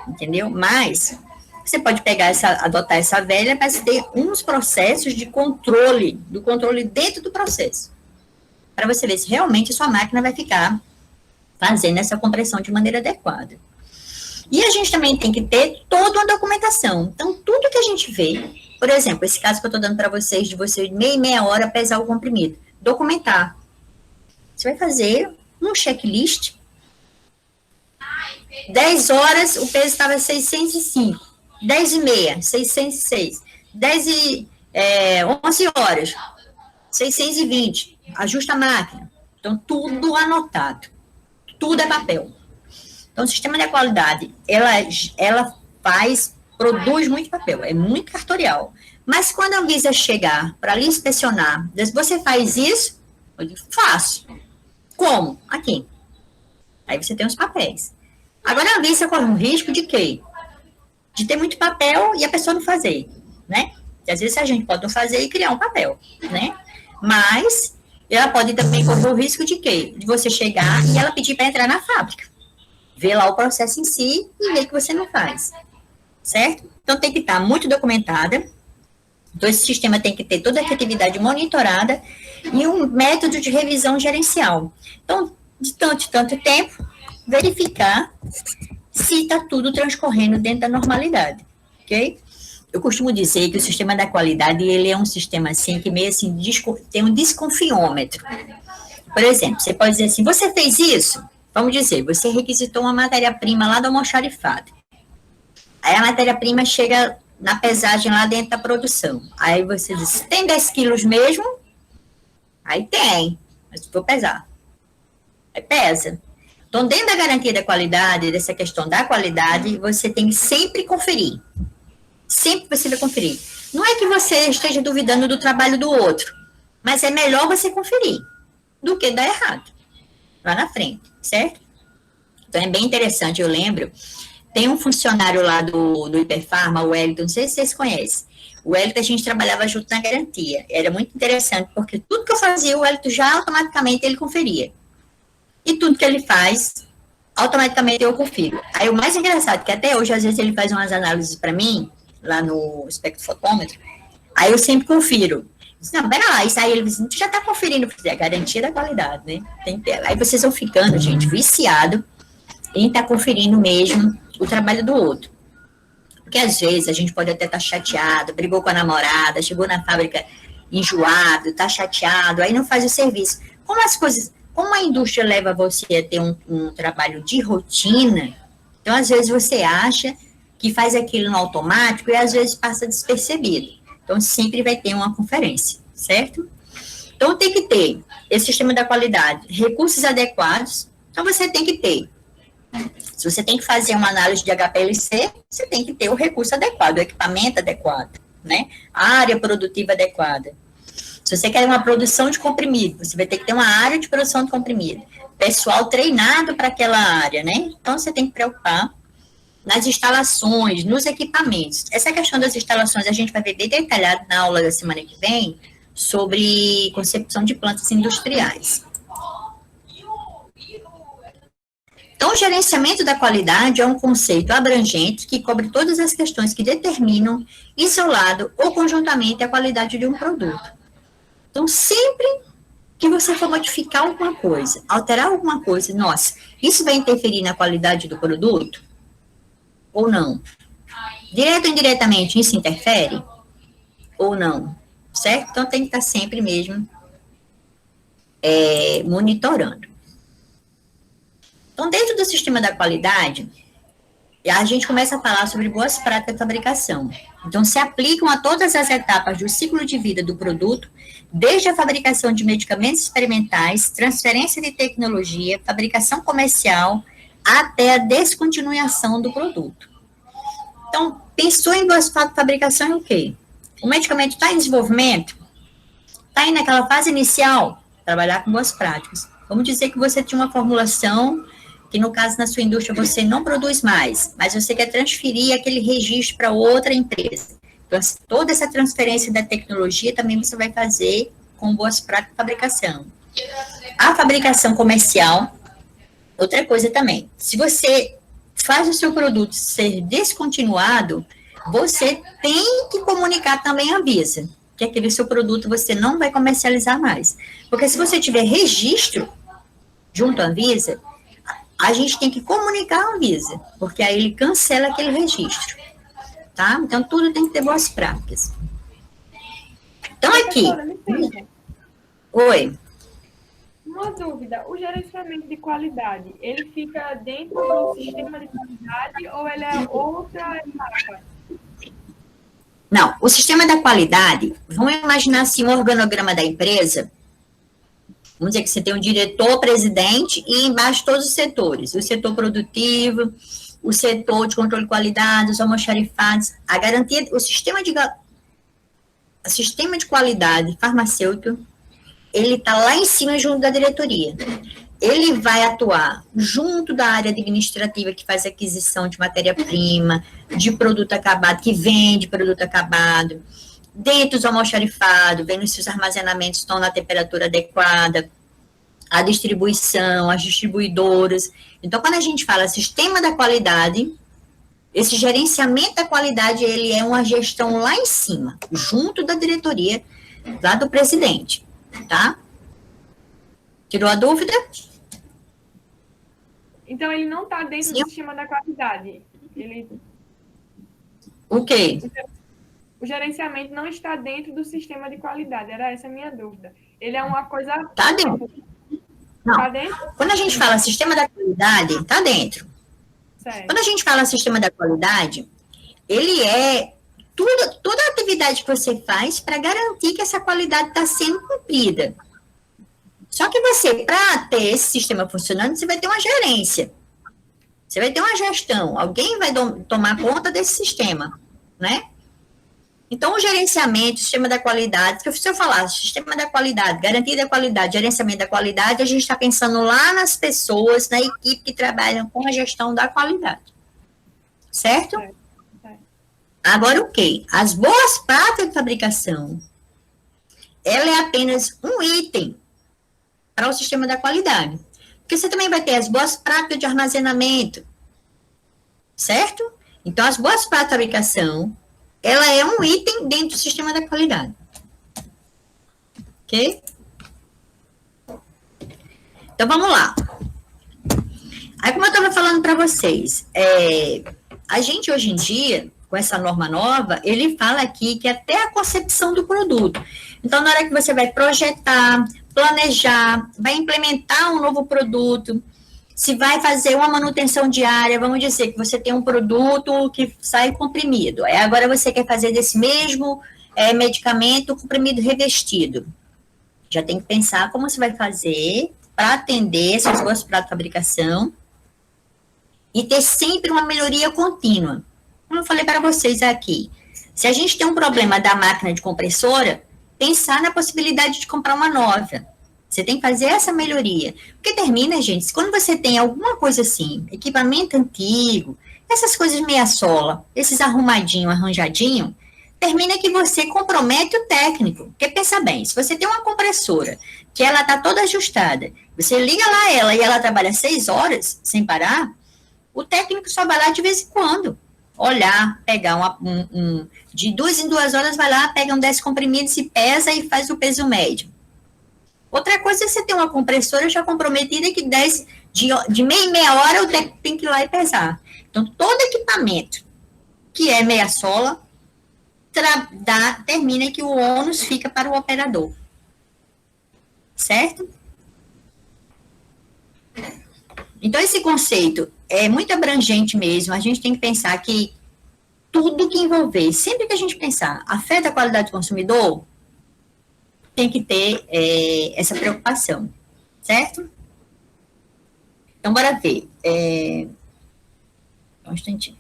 entendeu? Mas você pode pegar adotar essa velha, mas ter uns processos de controle, do controle dentro do processo, para você ver se realmente a sua máquina vai ficar fazendo essa compressão de maneira adequada. E a gente também tem que ter toda uma documentação. Então, tudo que a gente vê, por exemplo, esse caso que eu estou dando para vocês, de você de meia em meia hora pesar o comprimido, documentar. Você vai fazer um checklist. 10 horas, o peso estava 605. 10 e meia, 606. 11 horas, 620. Ajusta a máquina. Então, tudo anotado. Tudo é papel. Então, o sistema de qualidade, ela produz muito papel, é muito cartorial. Mas quando a Anvisa chegar para lhe inspecionar, você faz isso? Eu digo, faço. Como? Aqui. Aí você tem os papéis. Agora, a Anvisa corre um risco de quê? De ter muito papel e a pessoa não fazer, né? E às vezes a gente pode não fazer e criar um papel, né? Mas ela pode também correr o risco de quê? De você chegar e ela pedir para entrar na fábrica. Ver lá o processo em si e ver que você não faz. Certo? Então, tem que estar muito documentada. Então, esse sistema tem que ter toda a atividade monitorada e um método de revisão gerencial. Então, de tanto tempo, verificar se está tudo transcorrendo dentro da normalidade, ok? Eu costumo dizer que o sistema da qualidade, ele é um sistema assim, que meio assim, tem um desconfiômetro. Por exemplo, você pode dizer assim, você fez isso? Vamos dizer, você requisitou uma matéria-prima lá do almoxarifado. Aí a matéria-prima chega na pesagem lá dentro da produção. Aí você diz, tem 10 quilos mesmo? Aí tem, mas vou pesar. Aí pesa. Então, dentro da garantia da qualidade, dessa questão da qualidade, você tem que sempre conferir. Sempre você vai conferir. Não é que você esteja duvidando do trabalho do outro, mas é melhor você conferir do que dar errado lá na frente, certo? Então, é bem interessante, eu lembro, tem um funcionário lá do Hiperfarma, o Wellington, não sei se vocês conhecem. O Wellington, a gente trabalhava junto na garantia. Era muito interessante, porque tudo que eu fazia, o Wellington já automaticamente ele conferia. E tudo que ele faz, automaticamente eu confiro. Aí o mais engraçado, que até hoje, às vezes, ele faz umas análises para mim, lá no espectrofotômetro, aí eu sempre confiro. Não, pera lá, isso aí ele diz, tu já tá conferindo, a garantia da qualidade, né? Aí vocês vão ficando, gente, viciado em estar conferindo mesmo o trabalho do outro. Porque às vezes a gente pode até estar chateado, brigou com a namorada, chegou na fábrica enjoado, está chateado, aí não faz o serviço. Como a indústria leva você a ter um trabalho de rotina, então às vezes você acha que faz aquilo no automático e às vezes passa despercebido. Então sempre vai ter uma conferência, certo? Então tem que ter esse sistema da qualidade, recursos adequados, então você tem que ter. Se você tem que fazer uma análise de HPLC, você tem que ter o recurso adequado, o equipamento adequado, né? A área produtiva adequada. Se você quer uma produção de comprimido, você vai ter que ter uma área de produção de comprimido. Pessoal treinado para aquela área, né? Então, você tem que preocupar nas instalações, nos equipamentos. Essa questão das instalações a gente vai ver bem detalhado na aula da semana que vem sobre concepção de plantas industriais. Então, o gerenciamento da qualidade é um conceito abrangente que cobre todas as questões que determinam, isolado ou conjuntamente, a qualidade de um produto. Então, sempre que você for modificar alguma coisa, alterar alguma coisa, nossa, isso vai interferir na qualidade do produto? Ou não? Direto ou indiretamente, isso interfere? Ou não? Certo? Então, tem que estar sempre mesmo monitorando. Então, dentro do sistema da qualidade, a gente começa a falar sobre boas práticas de fabricação. Então, se aplicam a todas as etapas do ciclo de vida do produto, desde a fabricação de medicamentos experimentais, transferência de tecnologia, fabricação comercial, até a descontinuação do produto. Então, pensou em boas práticas de fabricação é o quê? O medicamento está em desenvolvimento? Está aí naquela fase inicial? Trabalhar com boas práticas. Vamos dizer que você tinha uma formulação que, no caso, na sua indústria, você não produz mais, mas você quer transferir aquele registro para outra empresa. Então, toda essa transferência da tecnologia também você vai fazer com boas práticas de fabricação. A fabricação comercial, outra coisa também. Se você faz o seu produto ser descontinuado, você tem que comunicar também à Anvisa, que aquele seu produto você não vai comercializar mais. Porque se você tiver registro junto à Anvisa, a gente tem que comunicar à Anvisa, porque aí ele cancela aquele registro. Tá? Então, tudo tem que ter boas práticas. Então, aqui. Oi. Uma dúvida, o gerenciamento de qualidade, ele fica dentro do sistema de qualidade ou ele é outra etapa? Não, o sistema da qualidade, vamos imaginar assim, um organograma da empresa. Vamos dizer que você tem um diretor, presidente e embaixo todos os setores. O setor produtivo, o setor de controle de qualidade, os almoxarifados, a garantia, o sistema de qualidade farmacêutico, ele está lá em cima junto da diretoria. Ele vai atuar junto da área administrativa que faz aquisição de matéria-prima, de produto acabado, que vende produto acabado, dentro dos almoxarifados, vendo se os armazenamentos estão na temperatura adequada, a distribuição, as distribuidoras. Então, quando a gente fala sistema da qualidade, esse gerenciamento da qualidade, ele é uma gestão lá em cima, junto da diretoria, lá do presidente, tá? Tirou a dúvida? Então, ele não está dentro do sistema da qualidade. O quê? O gerenciamento não está dentro do sistema de qualidade. Era essa a minha dúvida. Ele é uma coisa... Está dentro. Não. Tá dentro? Quando a gente fala sistema da qualidade, está dentro. Certo. Quando a gente fala sistema da qualidade, ele é toda a atividade que você faz para garantir que essa qualidade está sendo cumprida. Só que você, para ter esse sistema funcionando, você vai ter uma gerência. Você vai ter uma gestão. Alguém vai tomar conta desse sistema, né? Então, o gerenciamento, o sistema da qualidade, se eu falar sistema da qualidade, garantia da qualidade, gerenciamento da qualidade, a gente está pensando lá nas pessoas, na equipe que trabalham com a gestão da qualidade. Certo? Agora, o quê? As boas práticas de fabricação, ela é apenas um item para o sistema da qualidade. Porque você também vai ter as boas práticas de armazenamento, certo? Então, as boas práticas de fabricação, ela é um item dentro do sistema da qualidade. Ok? Então, vamos lá. Aí, como eu estava falando para vocês, a gente, hoje em dia, com essa norma nova, ele fala aqui que até a concepção do produto. Então, na hora que você vai projetar, planejar, vai implementar um novo produto, se vai fazer uma manutenção diária, vamos dizer que você tem um produto que sai comprimido, agora você quer fazer desse mesmo medicamento comprimido revestido. Já tem que pensar como você vai fazer para atender essas duas pratos de fabricação e ter sempre uma melhoria contínua. Como eu falei para vocês aqui, se a gente tem um problema da máquina de compressora, pensar na possibilidade de comprar uma nova. Você tem que fazer essa melhoria. Porque termina, gente, quando você tem alguma coisa assim, equipamento antigo, essas coisas meia sola, esses arranjadinho, termina que você compromete o técnico. Porque pensa bem, se você tem uma compressora que ela está toda ajustada, você liga lá ela e ela trabalha 6 horas sem parar, o técnico só vai lá de vez em quando olhar, pegar de 2 em 2 horas, vai lá, pega um 10 comprimidos e pesa e faz o peso médio. Outra coisa é você ter uma compressora já comprometida que de meia em meia hora o técnico tem que ir lá e pesar. Então, todo equipamento que é meia sola, termina que o ônus fica para o operador. Certo? Então, esse conceito é muito abrangente mesmo. A gente tem que pensar que tudo que envolver, sempre que a gente pensar, afeta a qualidade do consumidor, tem que ter essa preocupação, certo? Então, bora ver. Um instantinho.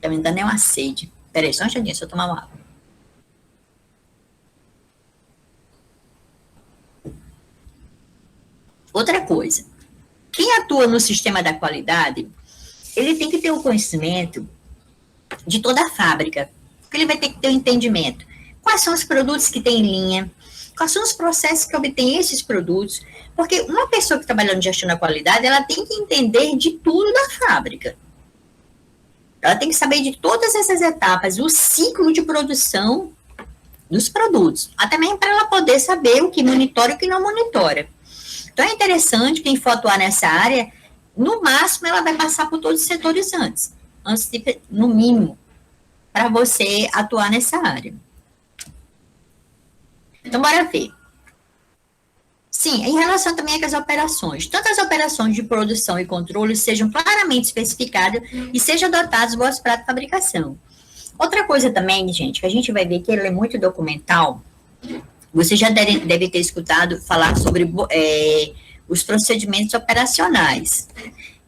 Tá me dando uma sede. Peraí, só um instantinho, só tomar uma água. Outra coisa. Quem atua no sistema da qualidade, ele tem que ter o conhecimento de toda a fábrica. Porque ele vai ter que ter o entendimento. Quais são os produtos que tem em linha? Quais são os processos que obtêm esses produtos? Porque uma pessoa que trabalha no gestão da qualidade, ela tem que entender de tudo da fábrica. Ela tem que saber de todas essas etapas, o ciclo de produção dos produtos. Até mesmo para ela poder saber o que monitora e o que não monitora. Então, é interessante, quem for atuar nessa área, no máximo, ela vai passar por todos os setores antes de, no mínimo, para você atuar nessa área. Então, bora ver. Sim, em relação também às operações. Tanto as operações de produção e controle sejam claramente especificadas e sejam adotadas boas práticas de fabricação. Outra coisa também, gente, que a gente vai ver que ele é muito documental. Você já deve ter escutado falar sobre os procedimentos operacionais.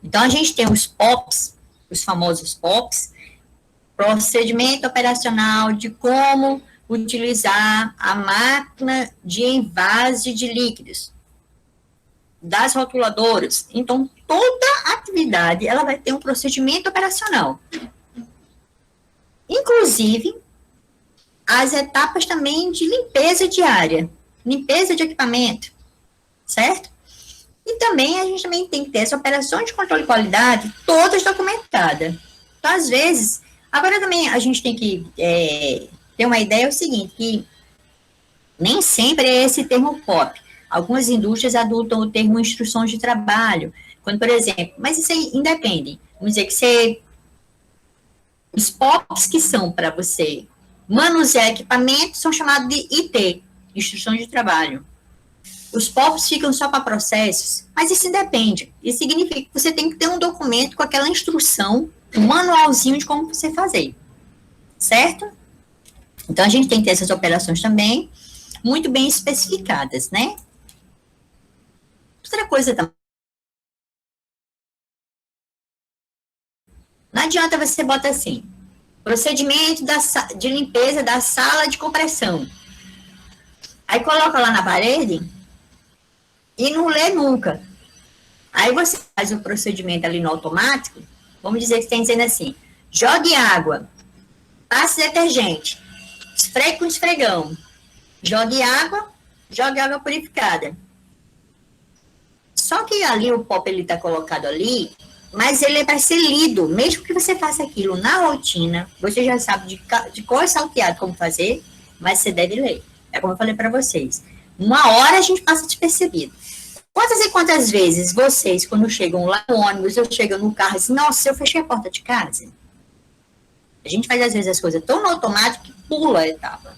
Então, a gente tem os POPs, os famosos POPs, procedimento operacional de como utilizar a máquina de envase de líquidos, das rotuladoras. Então, toda atividade, ela vai ter um procedimento operacional. Inclusive, as etapas também de limpeza diária, limpeza de equipamento, certo? E também, a gente também tem que ter as operações de controle de qualidade todas documentadas. Então, às vezes, agora também a gente tem que ter uma ideia, é o seguinte, que nem sempre é esse termo POP. Algumas indústrias adotam o termo instruções de trabalho, quando, por exemplo, mas isso aí independe. Vamos dizer que os POPs que são para você manusear equipamento são chamados de IT, instruções de trabalho. Os POPs ficam só para processos, mas isso independe. Isso significa que você tem que ter um documento com aquela instrução, um manualzinho de como você fazer, certo? Então, a gente tem que ter essas operações também muito bem especificadas, né? Outra coisa também. Não adianta você botar assim, procedimento de limpeza da sala de compressão. Aí coloca lá na parede e não lê nunca. Aí você faz o procedimento ali no automático, vamos dizer que tem dizendo assim, jogue água, passe detergente, esfregue com esfregão, jogue água purificada. Só que ali o POP ele está colocado ali, mas ele vai ser lido, mesmo que você faça aquilo na rotina, você já sabe de cor salteado como fazer, mas você deve ler. É como eu falei para vocês. Uma hora a gente passa despercebido. Quantas e quantas vezes vocês, quando chegam lá no ônibus, eu chego no carro e assim, nossa, eu fechei a porta de casa? A gente faz, às vezes, as coisas tão no automático que pula a etapa.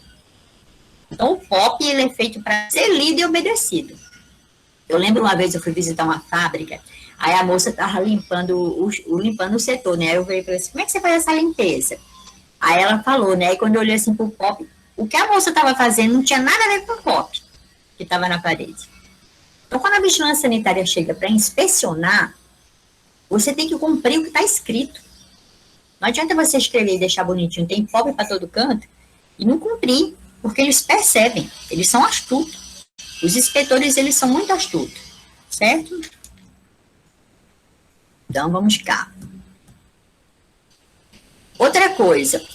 Então, o POP, ele é feito para ser lido e obedecido. Eu lembro uma vez, eu fui visitar uma fábrica, aí a moça estava limpando o setor, né? Aí eu falei para ela assim, como é que você faz essa limpeza? Aí ela falou, né? Aí quando eu olhei assim pro POP, o que a moça estava fazendo não tinha nada a ver com o POP que estava na parede. Então, quando a vigilância sanitária chega para inspecionar, você tem que cumprir o que está escrito. Não adianta você escrever e deixar bonitinho, tem POP para todo canto, e não cumprir, porque eles percebem, eles são astutos. Os inspetores, eles são muito astutos, certo? Então, vamos cá. Outra coisa,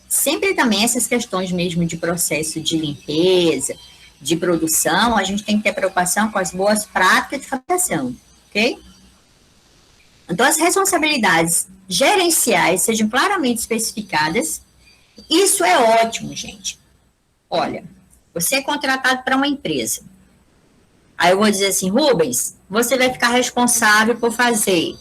sempre também essas questões mesmo de processo de limpeza, de produção, a gente tem que ter preocupação com as boas práticas de fabricação, ok? Então, as responsabilidades gerenciais sejam claramente especificadas. Isso é ótimo, gente. Olha, você é contratado para uma empresa. Aí eu vou dizer assim, Rubens, você vai ficar responsável por fazer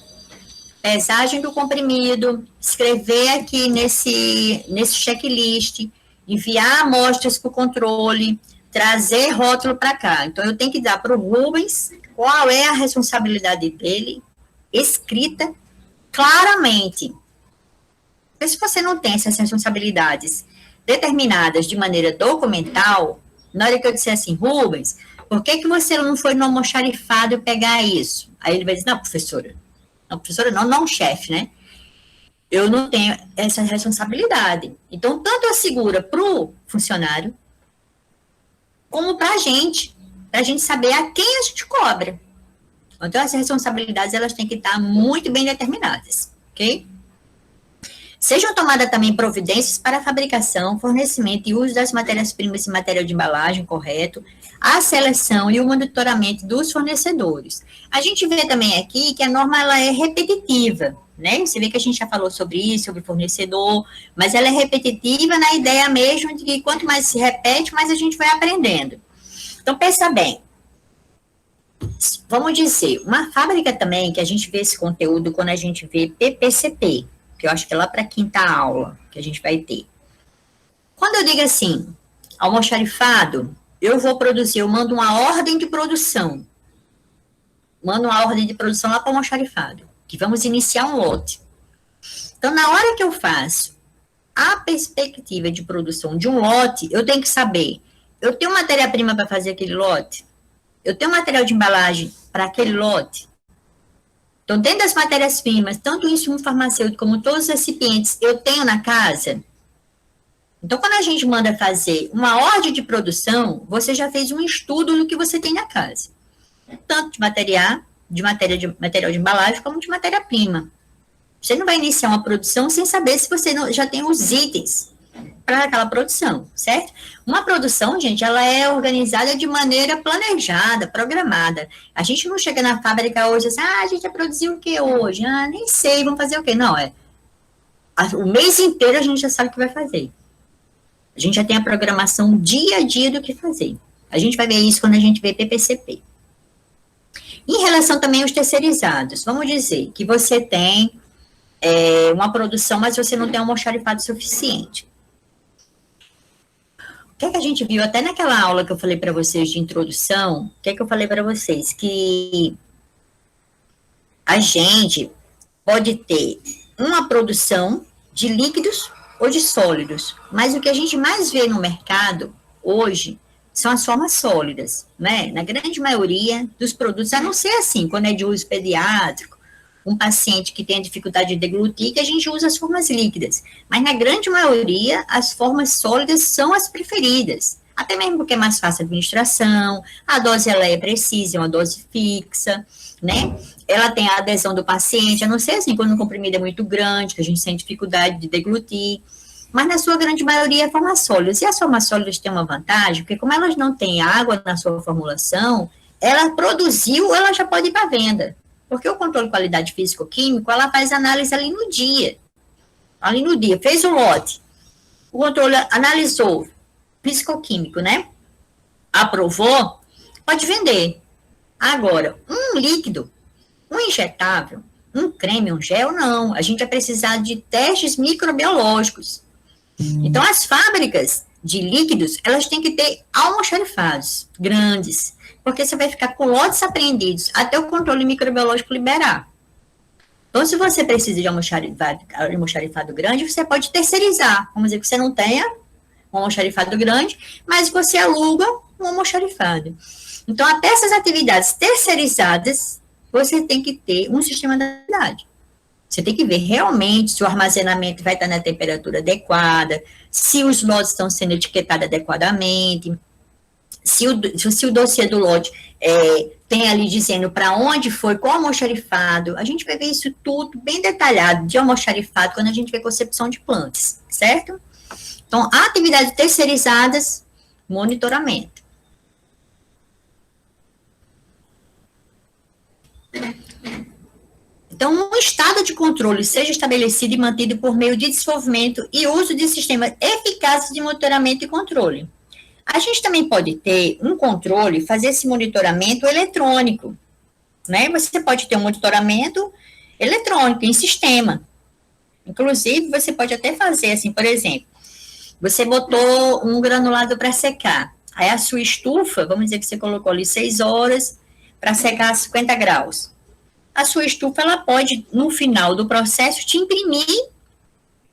pesagem do comprimido, escrever aqui nesse checklist, enviar amostras para o controle, trazer rótulo para cá. Então, eu tenho que dar para o Rubens qual é a responsabilidade dele, escrita claramente. Porque se você não tem essas responsabilidades determinadas de maneira documental, na hora que eu disser assim, Rubens, por que você não foi no almoxarifado pegar isso? Aí ele vai dizer, não, professora, não, chefe, né? Eu não tenho essa responsabilidade. Então, tanto assegura para o funcionário, como para a gente saber a quem a gente cobra. Então, essas responsabilidades, elas têm que estar muito bem determinadas, ok? Sejam tomadas também providências para a fabricação, fornecimento e uso das matérias-primas e material de embalagem correto, a seleção e o monitoramento dos fornecedores. A gente vê também aqui que a norma ela é repetitiva, né? Você vê que a gente já falou sobre isso, sobre fornecedor, mas ela é repetitiva na ideia mesmo de que quanto mais se repete, mais a gente vai aprendendo. Então, pensa bem. Vamos dizer, uma fábrica também, que a gente vê esse conteúdo quando a gente vê PPCP, que eu acho que é lá para a quinta aula que a gente vai ter. Quando eu digo assim, almoxarifado, eu vou produzir, eu mando uma ordem de produção. Mando uma ordem de produção lá para o almoxarifado, que vamos iniciar um lote. Então, na hora que eu faço a perspectiva de produção de um lote, eu tenho que saber, eu tenho matéria-prima para fazer aquele lote? Eu tenho material de embalagem para aquele lote? Então, dentro das matérias-primas, tanto o insumo farmacêutico como todos os recipientes, eu tenho na casa? Então, quando a gente manda fazer uma ordem de produção, você já fez um estudo do que você tem na casa. Tanto de material de embalagem, como de matéria-prima. Você não vai iniciar uma produção sem saber se você já tem os itens para aquela produção, certo? Uma produção, gente, ela é organizada de maneira planejada, programada. A gente não chega na fábrica hoje assim, a gente vai produzir o que hoje? Nem sei, vamos fazer o quê? Não, o mês inteiro a gente já sabe o que vai fazer. A gente já tem a programação dia a dia do que fazer. A gente vai ver isso quando a gente vê PPCP. Em relação também aos terceirizados, vamos dizer que você tem uma produção, mas você não tem um almoxarifado suficiente. O que é que a gente viu até naquela aula que eu falei para vocês de introdução? O que é que eu falei para vocês? Que a gente pode ter uma produção de líquidos ou de sólidos, mas o que a gente mais vê no mercado hoje são as formas sólidas, né? Na grande maioria dos produtos, a não ser assim, quando é de uso pediátrico, um paciente que tem dificuldade de deglutir, que a gente usa as formas líquidas. Mas na grande maioria, as formas sólidas são as preferidas. Até mesmo porque é mais fácil a administração, a dose ela é precisa, é uma dose fixa, né? Ela tem a adesão do paciente, a não ser assim, quando o comprimido é muito grande, que a gente tem dificuldade de deglutir. Mas na sua grande maioria é formas sólidas. E as formas sólidas têm uma vantagem, porque como elas não têm água na sua formulação, ela produziu, ela já pode ir para venda. Porque o controle de qualidade físico-químico, ela faz análise ali no dia. Ali no dia, fez o lote. O controle analisou, físico-químico, né? Aprovou, pode vender. Agora, um líquido, um injetável, Um creme, um gel, não. A gente vai precisar de testes microbiológicos. Então, as fábricas de líquidos, elas têm que ter almoxarifados grandes, porque você vai ficar com lotes apreendidos até o controle microbiológico liberar. Então, se você precisa de almoxarifado grande, você pode terceirizar. Vamos dizer que você não tenha um almoxarifado grande, mas você aluga um almoxarifado. Então, até essas atividades terceirizadas, você tem que ter um sistema de qualidade. Você tem que ver realmente se o armazenamento vai estar na temperatura adequada, se os lotes estão sendo etiquetados adequadamente, se o dossiê do lote tem ali dizendo para onde foi, qual almoxarifado. A gente vai ver isso tudo bem detalhado de almoxarifado quando a gente vê concepção de plantas, certo? Então, atividades terceirizadas, monitoramento. Então, um estado de controle seja estabelecido e mantido por meio de desenvolvimento e uso de sistemas eficazes de monitoramento e controle. A gente também pode ter um controle, fazer esse monitoramento eletrônico, né? Você pode ter um monitoramento eletrônico em sistema. Inclusive, você pode até fazer assim, por exemplo, você botou um granulado para secar. Aí a sua estufa, vamos dizer que você colocou ali 6 horas para secar a 50 graus. A sua estufa, ela pode, no final do processo, te imprimir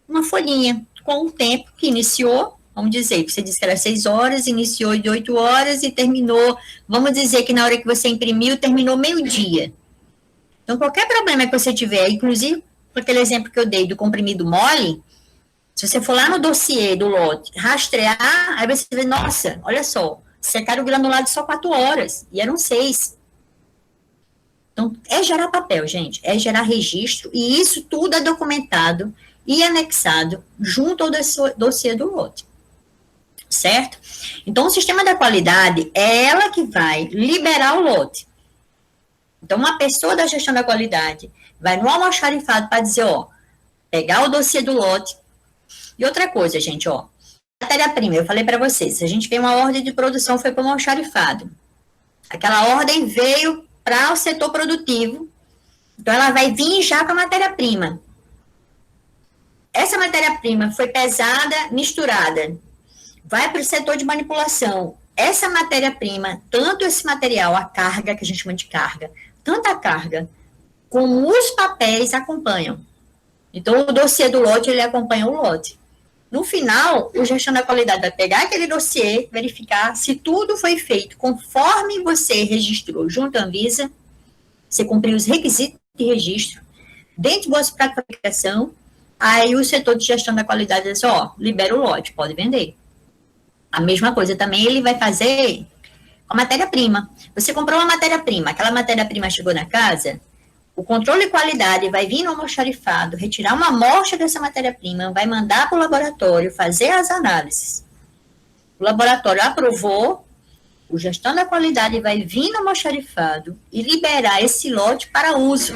uma folhinha com o tempo que iniciou. Vamos dizer que você disse que era 6 horas, iniciou de 8 horas e terminou, vamos dizer que na hora que você imprimiu, terminou meio-dia. Então, qualquer problema que você tiver, inclusive, por aquele exemplo que eu dei do comprimido mole, se você for lá no dossiê do lote, rastrear, aí você vê, nossa, olha só, secaram o granulado só 4 horas, e eram 6. Então, é gerar papel, gente, é gerar registro, e isso tudo é documentado e anexado junto ao dossiê do lote, certo? Então, o sistema da qualidade é ela que vai liberar o lote. Então, uma pessoa da gestão da qualidade vai no almoxarifado para dizer, ó, pegar o dossiê do lote. E outra coisa, gente, ó, matéria-prima, eu falei para vocês, se a gente vê uma ordem de produção, foi para o almoxarifado. Aquela ordem veio para o setor produtivo, então ela vai vir já com a matéria-prima. Essa matéria-prima foi pesada, misturada, vai para o setor de manipulação. Essa matéria-prima, tanto esse material, a carga, que a gente chama de carga, tanto a carga como os papéis acompanham. Então, o dossiê do lote, ele acompanha o lote. No final, o gestão da qualidade vai pegar aquele dossiê, verificar se tudo foi feito conforme você registrou junto à Anvisa, você cumpriu os requisitos de registro, dentro de boas práticas de fabricação, aí o setor de gestão da qualidade diz, ó, libera o lote, pode vender. A mesma coisa também ele vai fazer com a matéria-prima. Você comprou uma matéria-prima, aquela matéria-prima chegou na casa, o controle de qualidade vai vir no almoxarifado, retirar uma amostra dessa matéria-prima, vai mandar para o laboratório fazer as análises. O laboratório aprovou, o gestão da qualidade vai vir no almoxarifado e liberar esse lote para uso.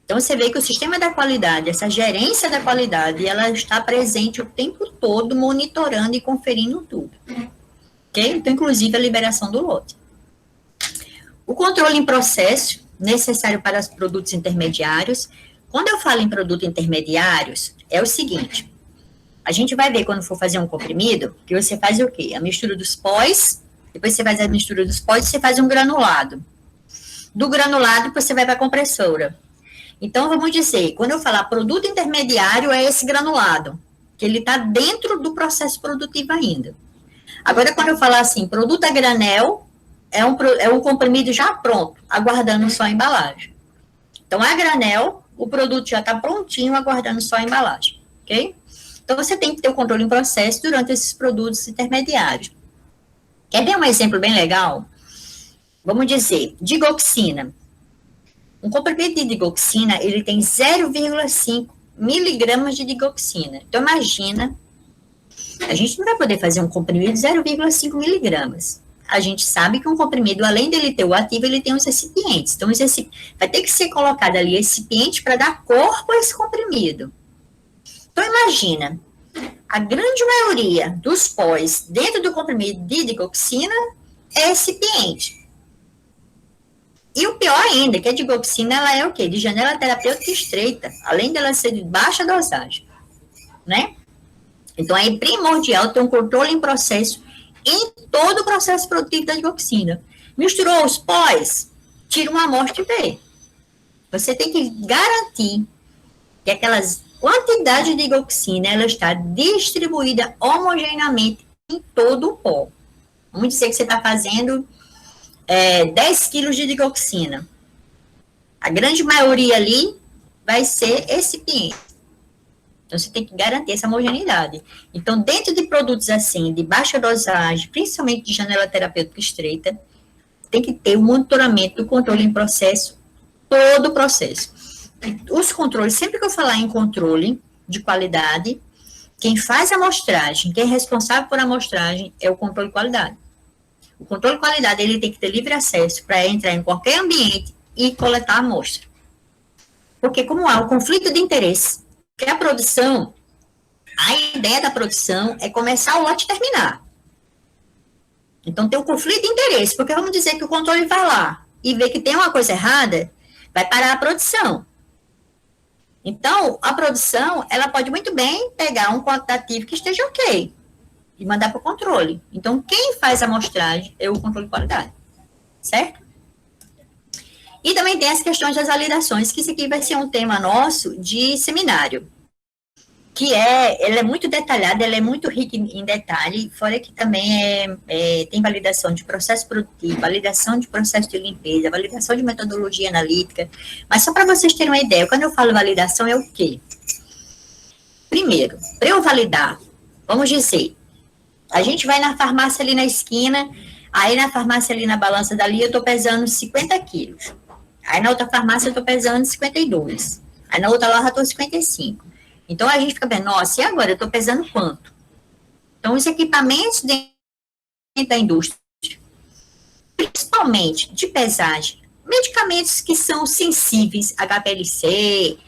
Então, você vê que o sistema da qualidade, essa gerência da qualidade, ela está presente o tempo todo, monitorando e conferindo tudo. Ok? Então, inclusive, a liberação do lote. O controle em processo, necessário para os produtos intermediários. Quando eu falo em produtos intermediários, é o seguinte, a gente vai ver quando for fazer um comprimido, que você faz o quê? A mistura dos pós, depois você faz a mistura dos pós, você faz um granulado. Do granulado, você vai para a compressora. Então, vamos dizer, quando eu falar produto intermediário, é esse granulado, que ele está dentro do processo produtivo ainda. Agora, quando eu falar assim, produto a granel, é um comprimido já pronto, aguardando só a embalagem. Então, a granel, o produto já está prontinho, aguardando só a embalagem, ok? Então, você tem que ter o controle em processo durante esses produtos intermediários. Quer ver um exemplo bem legal? Vamos dizer, digoxina. Um comprimido de digoxina, ele tem 0,5 miligramas de digoxina. Então, imagina, a gente não vai poder fazer um comprimido de 0,5 miligramas. A gente sabe que um comprimido, além dele ter o ativo, ele tem os recipientes. Então, vai ter que ser colocado ali recipiente para dar corpo a esse comprimido. Então, imagina, a grande maioria dos pós dentro do comprimido de digoxina é recipiente. E o pior ainda, que a digoxina, ela é o quê? De janela terapêutica estreita, além dela ser de baixa dosagem, né? Então, é primordial ter um controle em processo, em todo o processo produtivo da digoxina. Misturou os pós, tira uma amostra e vê. Você tem que garantir que aquelas quantidades de digoxina, ela está distribuída homogeneamente em todo o pó. Vamos dizer que você está fazendo 10 quilos de digoxina. A grande maioria ali vai ser recipiente. Então, você tem que garantir essa homogeneidade. Então, dentro de produtos assim, de baixa dosagem, principalmente de janela terapêutica estreita, tem que ter o monitoramento do controle em processo, todo o processo. E os controles, sempre que eu falar em controle de qualidade, quem faz a amostragem, quem é responsável por amostragem é o controle de qualidade. O controle de qualidade, ele tem que ter livre acesso para entrar em qualquer ambiente e coletar a amostra. Porque como há o conflito de interesse, que a produção, a ideia da produção é começar o lote e terminar. Então, tem um conflito de interesse, porque vamos dizer que o controle vai lá e vê que tem uma coisa errada, vai parar a produção. Então, a produção, ela pode muito bem pegar um quantitativo que esteja ok e mandar para o controle. Então, quem faz a amostragem é o controle de qualidade, certo? E também tem as questões das validações, que isso aqui vai ser um tema nosso de seminário, que ela é muito detalhada, ela é muito rica em detalhe, fora que também tem validação de processo produtivo, validação de processo de limpeza, validação de metodologia analítica, mas só para vocês terem uma ideia, quando eu falo validação é o quê? Primeiro, para eu validar, vamos dizer, a gente vai na farmácia ali na esquina, aí na farmácia ali na balança dali eu estou pesando 50 quilos, aí na outra farmácia eu estou pesando 52, aí na outra loja eu estou 55. Então, a gente fica vendo, nossa, e agora? Eu estou pesando quanto? Então, os equipamentos dentro da indústria, principalmente de pesagem, medicamentos que são sensíveis, HPLC,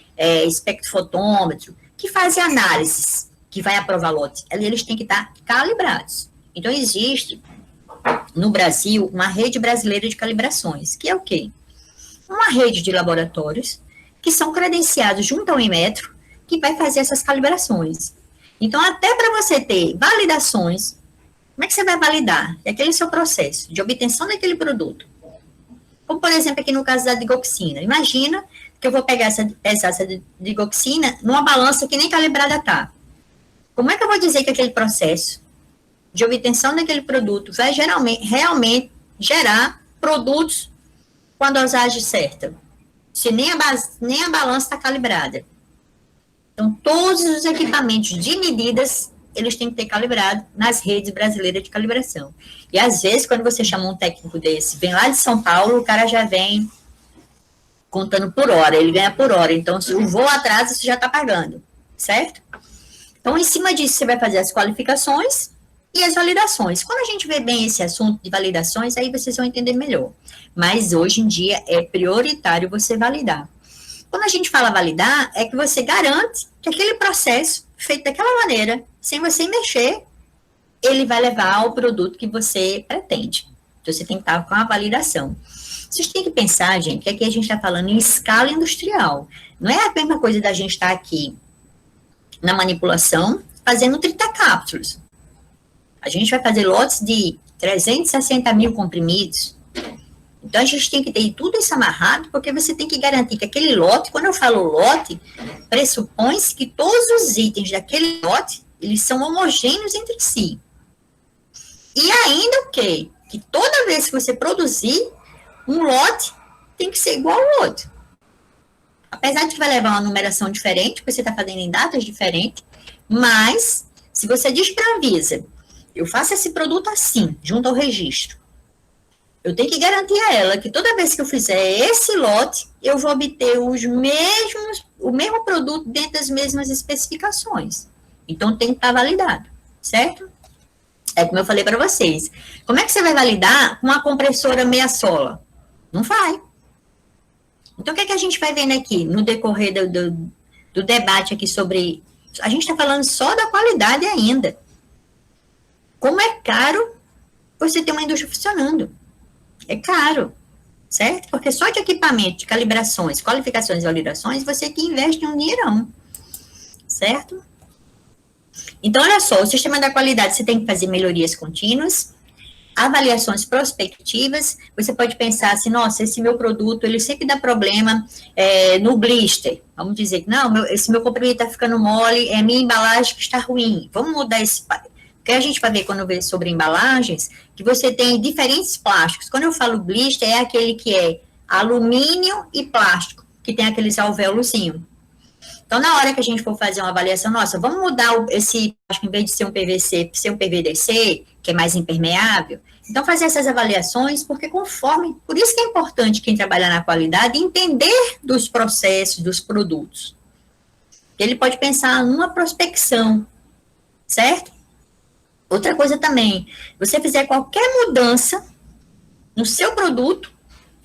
espectrofotômetro, que fazem análises, que vai aprovar lote, eles têm que estar calibrados. Então, existe, no Brasil, uma rede brasileira de calibrações, que é o quê? Uma rede de laboratórios que são credenciados junto ao Inmetro, que vai fazer essas calibrações. Então, até para você ter validações, como é que você vai validar? É aquele seu processo de obtenção daquele produto. Como, por exemplo, aqui no caso da digoxina. Imagina que eu vou pegar essa digoxina numa balança que nem calibrada está. Como é que eu vou dizer que aquele processo de obtenção daquele produto vai realmente gerar produtos com a dosagem certa? Se nem a balança está calibrada. Então, todos os equipamentos de medidas, eles têm que ter calibrado nas redes brasileiras de calibração. E, às vezes, quando você chama um técnico desse, vem lá de São Paulo, o cara já vem contando por hora, ele ganha por hora. Então, se o voo atrasa, você já está pagando, certo? Então, em cima disso, você vai fazer as qualificações e as validações. Quando a gente vê bem esse assunto de validações, aí vocês vão entender melhor. Mas, hoje em dia, é prioritário você validar. Quando a gente fala validar, é que você garante que aquele processo, feito daquela maneira, sem você mexer, ele vai levar ao produto que você pretende. Então, você tem que estar com a validação. Vocês têm que pensar, gente, que aqui a gente está falando em escala industrial. Não é a mesma coisa da gente estar aqui na manipulação, fazendo 30 cápsulas. A gente vai fazer lotes de 360 mil comprimidos. Então, a gente tem que ter tudo isso amarrado, porque você tem que garantir que aquele lote, quando eu falo lote, pressupõe-se que todos os itens daquele lote, eles são homogêneos entre si. E ainda o quê? Que toda vez que você produzir, um lote tem que ser igual ao outro. Apesar de que vai levar uma numeração diferente, porque você está fazendo em datas diferentes, mas, se você diz para a Anvisa, eu faço esse produto assim, junto ao registro, eu tenho que garantir a ela que toda vez que eu fizer esse lote, eu vou obter o mesmo produto dentro das mesmas especificações. Então, tem que estar validado, certo? É como eu falei para vocês. Como é que você vai validar com uma compressora meia sola? Não vai. Então, o que é que a gente vai vendo aqui no decorrer do debate aqui sobre... A gente está falando só da qualidade ainda. Como é caro você ter uma indústria funcionando. É caro. certo? Porque só de equipamento, de calibrações, qualificações e validações, você que investe um dinheirão, certo? Então, olha só, o sistema da qualidade, você tem que fazer melhorias contínuas, avaliações prospectivas, você pode pensar assim, nossa, esse meu produto, ele sempre dá problema no blister, vamos dizer que, não, esse meu comprimido está ficando mole, é a minha embalagem que está ruim, vamos mudar esse... Porque a gente vai ver, quando vê sobre embalagens, que você tem diferentes plásticos. Quando eu falo blister, é aquele que é alumínio e plástico, que tem aqueles alvéolozinhos. Então, na hora que a gente for fazer uma avaliação, nossa, vamos mudar esse plástico, em vez de ser um PVC, ser um PVDC, que é mais impermeável. Então, fazer essas avaliações, porque conforme... Por isso que é importante quem trabalha na qualidade entender dos processos, dos produtos. Ele pode pensar numa prospecção, certo? Outra coisa também, você fizer qualquer mudança no seu produto,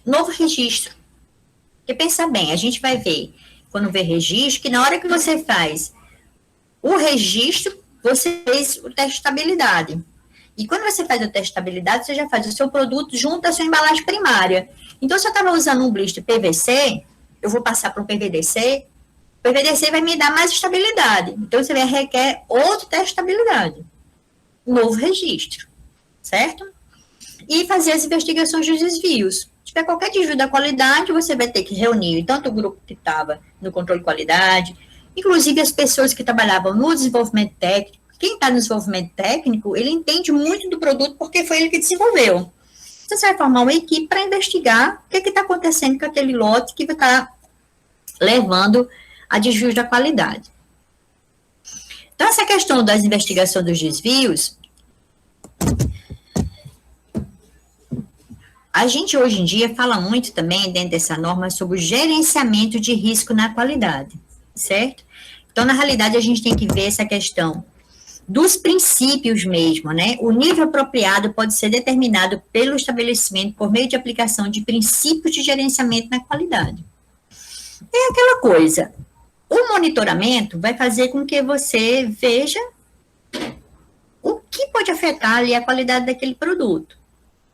novo registro. Porque pensa bem, a gente vai ver, quando vê registro, que na hora que você faz o registro, você fez o teste de estabilidade. E quando você faz o teste de estabilidade, você já faz o seu produto junto à sua embalagem primária. Então, se eu estava usando um blister PVC, eu vou passar para um PVDC, o PVDC vai me dar mais estabilidade. Então, você requer outro teste de estabilidade. Novo registro, certo? E fazer as investigações dos desvios. Se tiver qualquer desvio da qualidade, você vai ter que reunir tanto o grupo que estava no controle de qualidade, inclusive as pessoas que trabalhavam no desenvolvimento técnico. Quem está no desenvolvimento técnico, ele entende muito do produto porque foi ele que desenvolveu. Então, você vai formar uma equipe para investigar o que está acontecendo com aquele lote que está levando a desvios da qualidade. Então, essa questão das investigações dos desvios, a gente hoje em dia fala muito também, dentro dessa norma, sobre o gerenciamento de risco na qualidade, certo? Então, na realidade, a gente tem que ver essa questão dos princípios mesmo, né? O nível apropriado pode ser determinado pelo estabelecimento por meio de aplicação de princípios de gerenciamento na qualidade. É aquela coisa... O monitoramento vai fazer com que você veja o que pode afetar ali a qualidade daquele produto.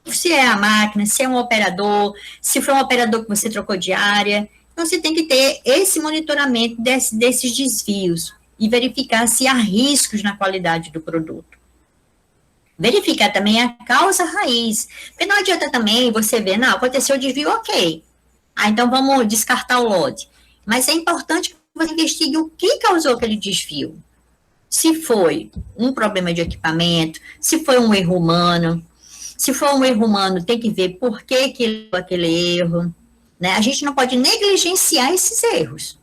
Se é a máquina, se é um operador, se foi um operador que você trocou de área. Então, você tem que ter esse monitoramento desses desvios e verificar se há riscos na qualidade do produto. Verificar também a causa raiz. Porque não adianta também você ver, não, aconteceu o desvio, ok. Então, vamos descartar o lote. Mas é importante que você investigue o que causou aquele desvio. Se foi um problema de equipamento, se foi um erro humano. Se for um erro humano, tem que ver por que aquele erro. Né? A gente não pode negligenciar esses erros,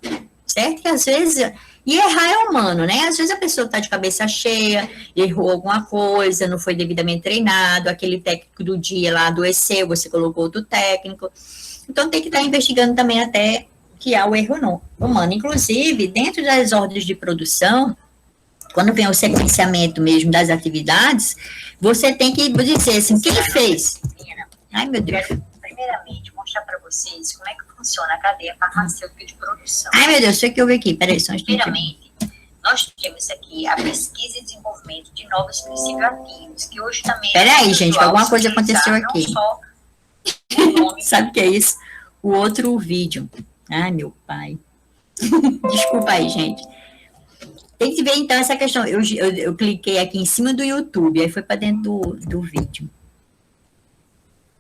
certo? Que às vezes... E errar é humano, né? Às vezes a pessoa está de cabeça cheia, errou alguma coisa, não foi devidamente treinado, aquele técnico do dia lá adoeceu, você colocou outro técnico. Então, tem que estar investigando também até que há o erro não humano. Inclusive, dentro das ordens de produção, quando vem o sequenciamento mesmo das atividades, você tem que dizer assim, quem fez? Ai, meu Deus. Primeiramente, mostrar para vocês como é que funciona a cadeia farmacêutica de produção. Ai, meu Deus, sei que eu vi aqui, peraí, só um instantinho. Primeiramente, nós temos aqui a pesquisa e desenvolvimento de novos princípios ativos, que hoje também... Peraí, gente, alguma coisa aconteceu aqui. Sabe o que é isso? O outro vídeo. Ai, meu pai. Desculpa aí, gente. Tem que ver, então, essa questão. Eu cliquei aqui em cima do YouTube, aí foi para dentro do vídeo.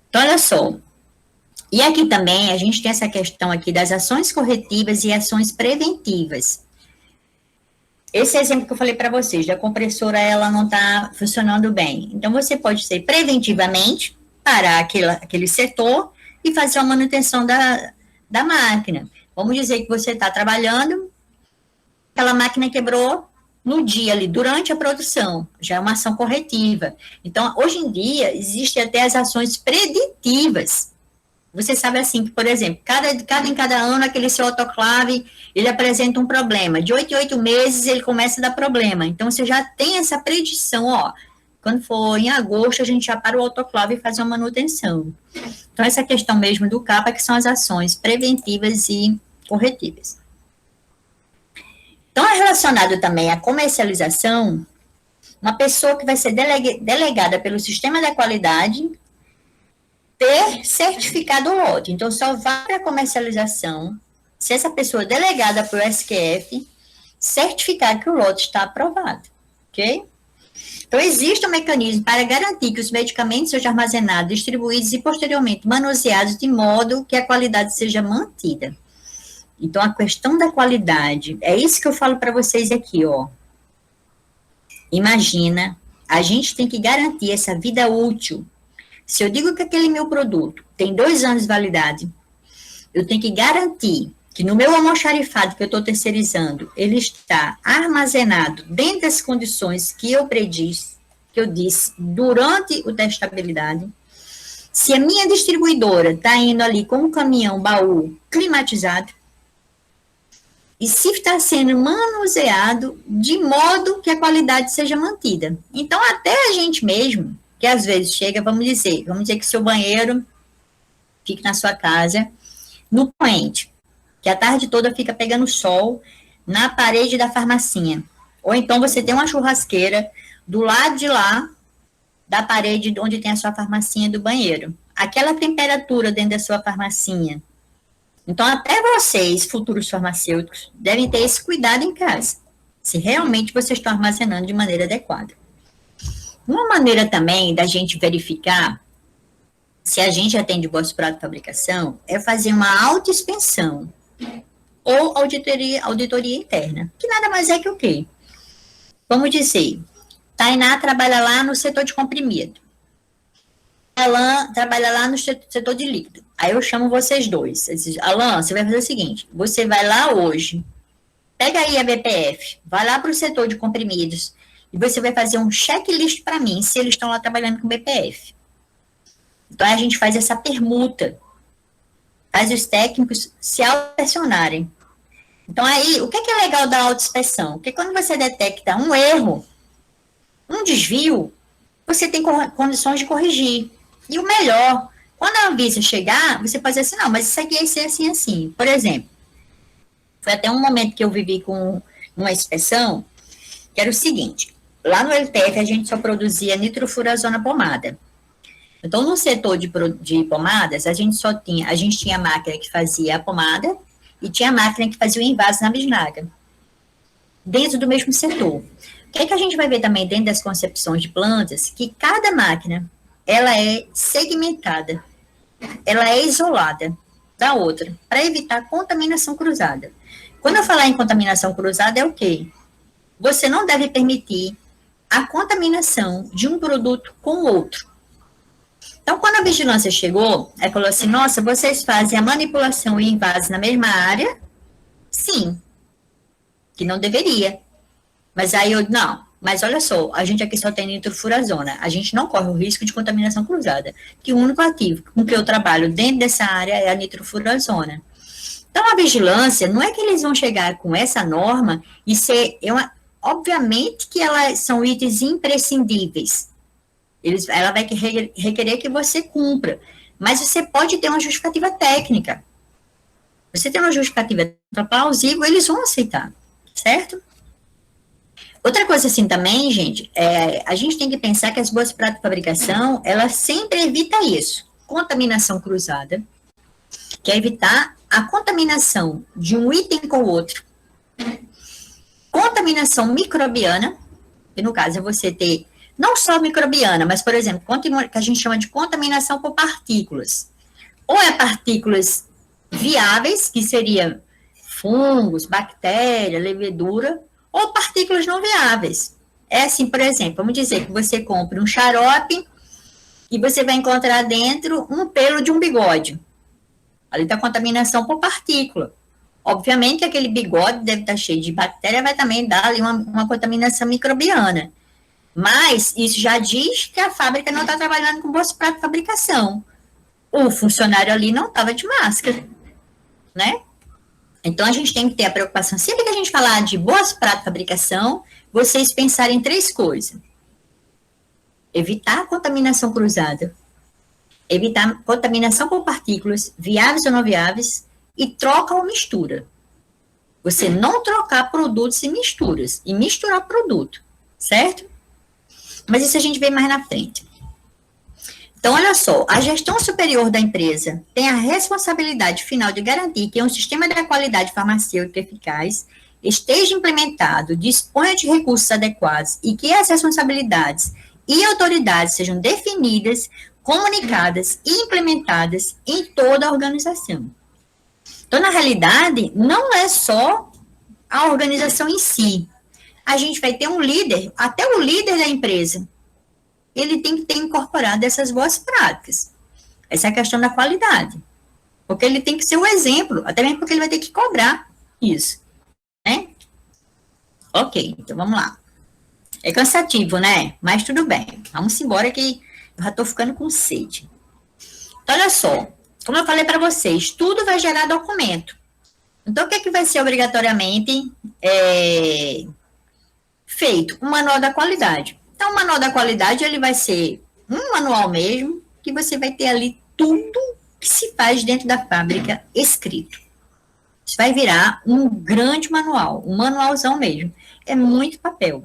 Então, olha só. E aqui também, a gente tem essa questão aqui das ações corretivas e ações preventivas. Esse exemplo que eu falei para vocês, da compressora, ela não está funcionando bem. Então, você pode ser preventivamente, parar aquele setor e fazer uma manutenção da máquina. Vamos dizer que você está trabalhando, aquela máquina quebrou no dia ali, durante a produção, já é uma ação corretiva. Então, hoje em dia, existem até as ações preditivas. Você sabe assim, que, por exemplo, em cada ano, aquele seu autoclave, ele apresenta um problema. De 8 em 8 meses, ele começa a dar problema. Então, você já tem essa predição, ó. Quando for em agosto, a gente já para o autoclave e faz uma manutenção. Então, essa questão mesmo do CAPA, que são as ações preventivas e corretivas. Então, é relacionado também à comercialização, uma pessoa que vai ser delegada pelo sistema da qualidade ter certificado o lote. Então, só vai para a comercialização se essa pessoa delegada para o SQF certificar que o lote está aprovado, ok? Então, existe um mecanismo para garantir que os medicamentos sejam armazenados, distribuídos e, posteriormente, manuseados de modo que a qualidade seja mantida. Então, a questão da qualidade, é isso que eu falo para vocês aqui, ó. Imagina, a gente tem que garantir essa vida útil. Se eu digo que aquele meu produto tem 2 anos de validade, eu tenho que garantir que no meu almoxarifado que eu estou terceirizando, ele está armazenado dentro das condições que eu prediz, que eu disse, durante o testabilidade. Se a minha distribuidora está indo ali com um caminhão baú climatizado, e se está sendo manuseado de modo que a qualidade seja mantida. Então, até a gente mesmo, que às vezes chega, vamos dizer que seu banheiro fique na sua casa, no poente, que a tarde toda fica pegando sol na parede da farmacinha. Ou então você tem uma churrasqueira do lado de lá, da parede onde tem a sua farmacinha do banheiro. Aquela temperatura dentro da sua farmacinha. Então, até vocês, futuros farmacêuticos, devem ter esse cuidado em casa, se realmente vocês estão armazenando de maneira adequada. Uma maneira também da gente verificar se a gente atende boas práticas de fabricação é fazer uma autoinspeção ou auditoria interna, que nada mais é que o quê? Vamos dizer, Tainá trabalha lá no setor de comprimido. Alan trabalha lá no setor de líquido. Aí eu chamo vocês dois. Eu digo, Alan, você vai fazer o seguinte, você vai lá hoje, pega aí a BPF, vai lá para o setor de comprimidos e você vai fazer um checklist para mim, se eles estão lá trabalhando com BPF. Então, a gente faz essa permuta, faz os técnicos se auto-pressionarem. Então, aí, o que é legal da autoinspeção? Porque quando você detecta um erro, um desvio, você tem condições de corrigir. E o melhor, quando a Anvisa chegar, você pode dizer assim, não, mas isso aqui é ser assim, assim. Por exemplo, foi até um momento que eu vivi com uma inspeção, que era o seguinte, lá no LTF a gente só produzia nitrofurazona pomada. Então, no setor de pomadas, a gente tinha a máquina que fazia a pomada e tinha a máquina que fazia o envase na bisnaga, dentro do mesmo setor. O que a gente vai ver também dentro das concepções de plantas, que cada máquina, ela é segmentada, ela é isolada da outra, para evitar contaminação cruzada. Quando eu falar em contaminação cruzada, é o quê? Você não deve permitir a contaminação de um produto com o outro. Então, quando a vigilância chegou, ela falou assim, nossa, vocês fazem a manipulação e envase na mesma área? Sim, que não deveria. Mas aí não, mas olha só, a gente aqui só tem nitrofurazona, a gente não corre o risco de contaminação cruzada, que o único ativo com que eu trabalho dentro dessa área é a nitrofurazona. Então, a vigilância, não é que eles vão chegar com essa norma e ser, obviamente que elas são itens imprescindíveis, ela vai requerer que você cumpra, mas você pode ter uma justificativa técnica. Você tem uma justificativa plausível, eles vão aceitar, certo? Outra coisa assim também, gente, a gente tem que pensar que as boas práticas de fabricação, ela sempre evita isso. Contaminação cruzada, que é evitar a contaminação de um item com o outro. Contaminação microbiana, que no caso é você ter não só microbiana, mas, por exemplo, que a gente chama de contaminação por partículas. Ou é partículas viáveis, que seria fungos, bactéria, levedura, ou partículas não viáveis. É assim, por exemplo, vamos dizer que você compra um xarope e você vai encontrar dentro um pelo de um bigode. Ali está a contaminação por partícula. Obviamente que aquele bigode deve estar cheio de bactéria, vai também dar ali uma contaminação microbiana. Mas isso já diz que a fábrica não está trabalhando com boas práticas de fabricação. O funcionário ali não estava de máscara, né? Então, a gente tem que ter a preocupação, sempre que a gente falar de boas práticas de fabricação, vocês pensarem em 3 coisas. Evitar a contaminação cruzada, evitar contaminação por partículas, viáveis ou não viáveis, e troca ou mistura. Você não trocar produtos e misturas, e misturar produto, certo? Mas isso a gente vê mais na frente. Então, olha só, a gestão superior da empresa tem a responsabilidade final de garantir que um sistema de qualidade farmacêutica eficaz esteja implementado, disponha de recursos adequados e que as responsabilidades e autoridades sejam definidas, comunicadas e implementadas em toda a organização. Então, na realidade, não é só a organização em si. A gente vai ter um líder, até o líder da empresa, ele tem que ter incorporado essas boas práticas. Essa é a questão da qualidade. Porque ele tem que ser o exemplo, até mesmo porque ele vai ter que cobrar isso, né? Ok, então vamos lá. É cansativo, né? Mas tudo bem. Vamos embora que eu já estou ficando com sede. Então, olha só. Como eu falei para vocês, tudo vai gerar documento. Então, o que é que vai ser obrigatoriamente feito? Um manual da qualidade. Então, o manual da qualidade, ele vai ser um manual mesmo, que você vai ter ali tudo que se faz dentro da fábrica escrito. Isso vai virar um grande manual, um manualzão mesmo. É muito papel.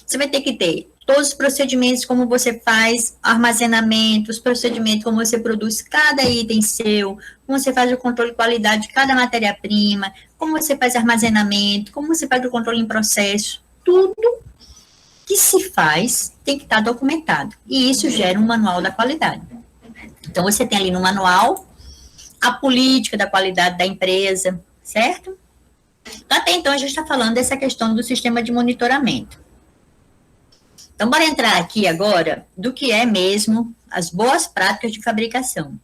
Você vai ter que ter todos os procedimentos, como você faz armazenamento, os procedimentos, como você produz cada item seu, como você faz o controle de qualidade de cada matéria-prima, como você faz armazenamento, como você faz o controle em processo, tudo que se faz tem que estar documentado. E isso gera um manual da qualidade. Então, você tem ali no manual a política da qualidade da empresa, certo? Até então, a gente está falando dessa questão do sistema de monitoramento. Então, bora entrar aqui agora do que é mesmo as boas práticas de fabricação.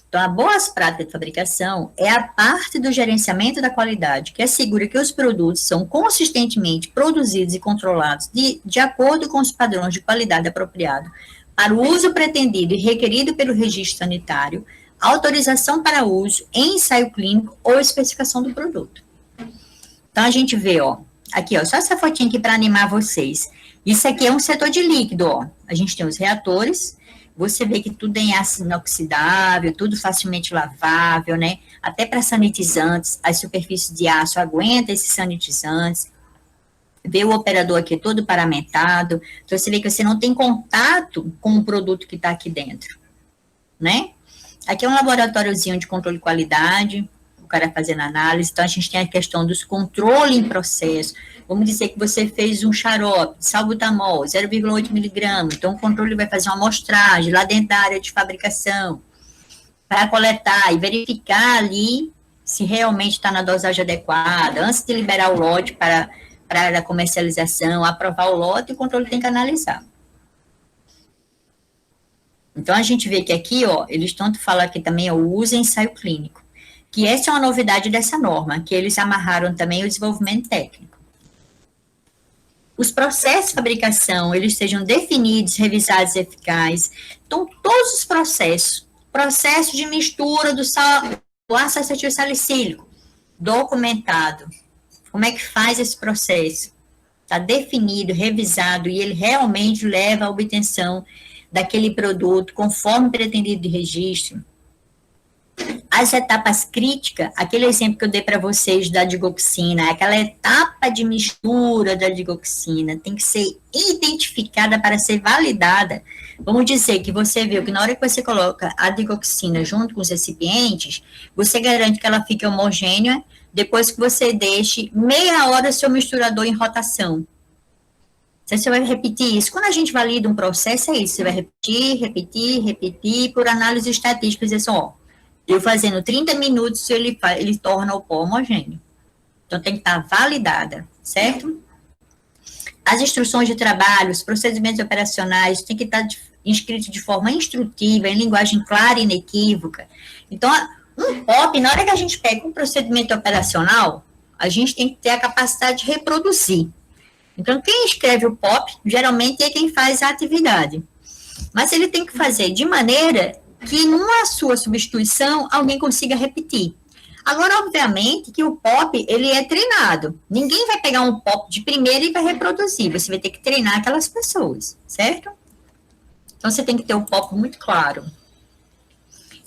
Então, as boas práticas de fabricação é a parte do gerenciamento da qualidade que assegura que os produtos são consistentemente produzidos e controlados de acordo com os padrões de qualidade apropriados para o uso pretendido e requerido pelo registro sanitário, autorização para uso em ensaio clínico ou especificação do produto. Então, a gente vê, ó, aqui, ó, só essa fotinha aqui para animar vocês. Isso aqui é um setor de líquido, ó. A gente tem os reatores, você vê que tudo é em aço inoxidável, tudo facilmente lavável, né? Até para sanitizantes, as superfícies de aço aguentam esses sanitizantes. Vê o operador aqui todo paramentado. Então, você vê que você não tem contato com o produto que está aqui dentro, né? Aqui é um laboratóriozinho de controle de qualidade, o cara fazendo análise. Então, a gente tem a questão dos controles em processo. Vamos dizer que você fez um xarope, salbutamol, 0,8 miligramas. Então, o controle vai fazer uma amostragem lá dentro da área de fabricação para coletar e verificar ali se realmente está na dosagem adequada. Antes de liberar o lote para a comercialização, aprovar o lote, o controle tem que analisar. Então, a gente vê que aqui, ó, eles tanto falam aqui também, ó, o uso em ensaio clínico, que essa é uma novidade dessa norma, que eles amarraram também o desenvolvimento técnico. Os processos de fabricação, eles sejam definidos, revisados e eficazes. Então, todos os processos, processo de mistura do ácido acetil salicílico, documentado. Como é que faz esse processo? Está definido, revisado, e ele realmente leva à obtenção daquele produto conforme pretendido de registro. As etapas críticas, aquele exemplo que eu dei para vocês da digoxina, aquela etapa de mistura da digoxina tem que ser identificada para ser validada. Vamos dizer que você viu que na hora que você coloca a digoxina junto com os recipientes, você garante que ela fique homogênea depois que você deixe meia hora seu misturador em rotação. Você vai repetir isso. Quando a gente valida um processo, é isso. Você vai repetir, por análise estatística, dizer assim, ó, eu fazendo 30 minutos, ele torna o pó homogêneo. Então, tem que estar validada, certo? As instruções de trabalho, os procedimentos operacionais, tem que estar inscritos de forma instrutiva, em linguagem clara e inequívoca. Então, um POP, na hora que a gente pega um procedimento operacional, a gente tem que ter a capacidade de reproduzir. Então, quem escreve o POP, geralmente é quem faz a atividade. Mas ele tem que fazer de maneira que, numa sua substituição, alguém consiga repetir. Agora, obviamente, que o POP, ele é treinado. Ninguém vai pegar um POP de primeira e vai reproduzir. Você vai ter que treinar aquelas pessoas, certo? Então, você tem que ter o POP muito claro.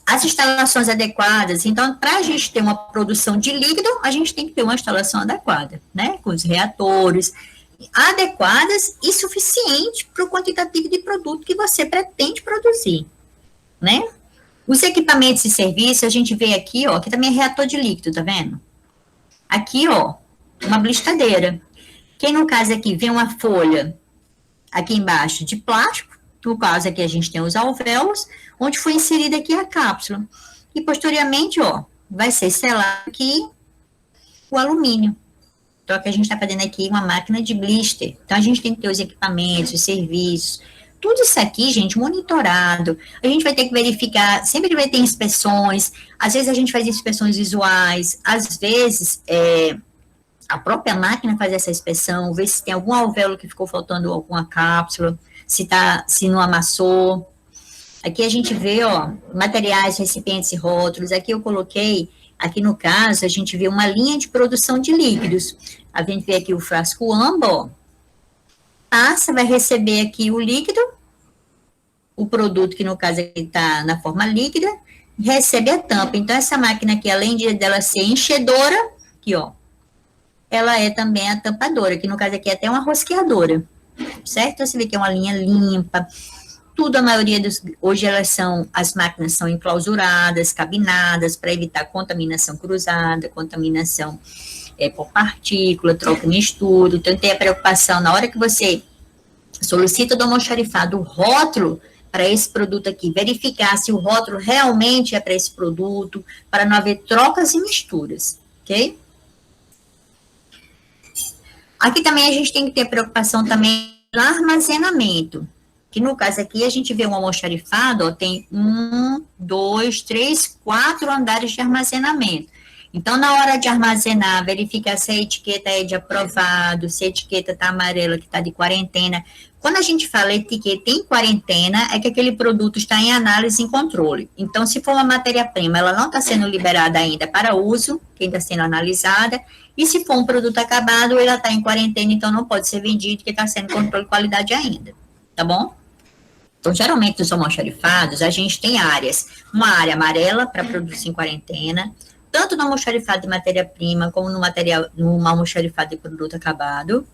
As instalações adequadas. Então, para a gente ter uma produção de líquido, a gente tem que ter uma instalação adequada, né? Com os reatores adequadas e suficiente para o quantitativo de produto que você pretende produzir, né? Os equipamentos e serviços, a gente vê aqui, ó, aqui também é reator de líquido, tá vendo? Aqui, ó, uma blistadeira. Que no caso aqui vem uma folha aqui embaixo de plástico, no caso aqui a gente tem os alvéolos, onde foi inserida aqui a cápsula. E posteriormente, ó, vai ser selado aqui o alumínio. Então, aqui a gente está fazendo aqui uma máquina de blister. Então, a gente tem que ter os equipamentos, os serviços, tudo isso aqui, gente, monitorado. A gente vai ter que verificar, sempre vai ter inspeções, às vezes a gente faz inspeções visuais, às vezes a própria máquina faz essa inspeção, ver se tem algum alvéolo que ficou faltando alguma cápsula, se não amassou. Aqui a gente vê, ó, materiais, recipientes e rótulos. Aqui eu coloquei, aqui no caso, a gente vê uma linha de produção de líquidos. A gente vê aqui o frasco âmbar, ó. Passa, vai receber aqui o líquido, o produto que no caso aqui está na forma líquida, recebe a tampa. Então, essa máquina aqui, além dela ser enchedora, aqui, ó, ela é também a tampadora, que no caso aqui é até uma rosqueadora, certo? Você vê que é uma linha limpa, tudo, a maioria hoje as máquinas são enclausuradas, cabinadas, para evitar contaminação cruzada, contaminação por partícula, troca e mistura. Então, tem a preocupação, na hora que você solicita do almoxarifado o rótulo para esse produto aqui, verificar se o rótulo realmente é para esse produto, para não haver trocas e misturas, ok? Aqui também a gente tem que ter preocupação também no armazenamento, que no caso aqui a gente vê um almoxarifado, ó, tem 1, 2, 3, 4 andares de armazenamento. Então, na hora de armazenar, verificar se a etiqueta é de aprovado, se a etiqueta está amarela, que está de quarentena. Quando a gente fala etiqueta em quarentena, é que aquele produto está em análise e controle. Então, se for uma matéria-prima, ela não está sendo liberada ainda para uso, que ainda está sendo analisada, e se for um produto acabado, ela está em quarentena, então não pode ser vendido, porque está sendo controle de qualidade ainda, tá bom? Então, geralmente, nos almoxarifados, a gente tem áreas. Uma área amarela para produtos em quarentena, tanto no almoxarifado de matéria-prima, como no almoxarifado de produto acabado.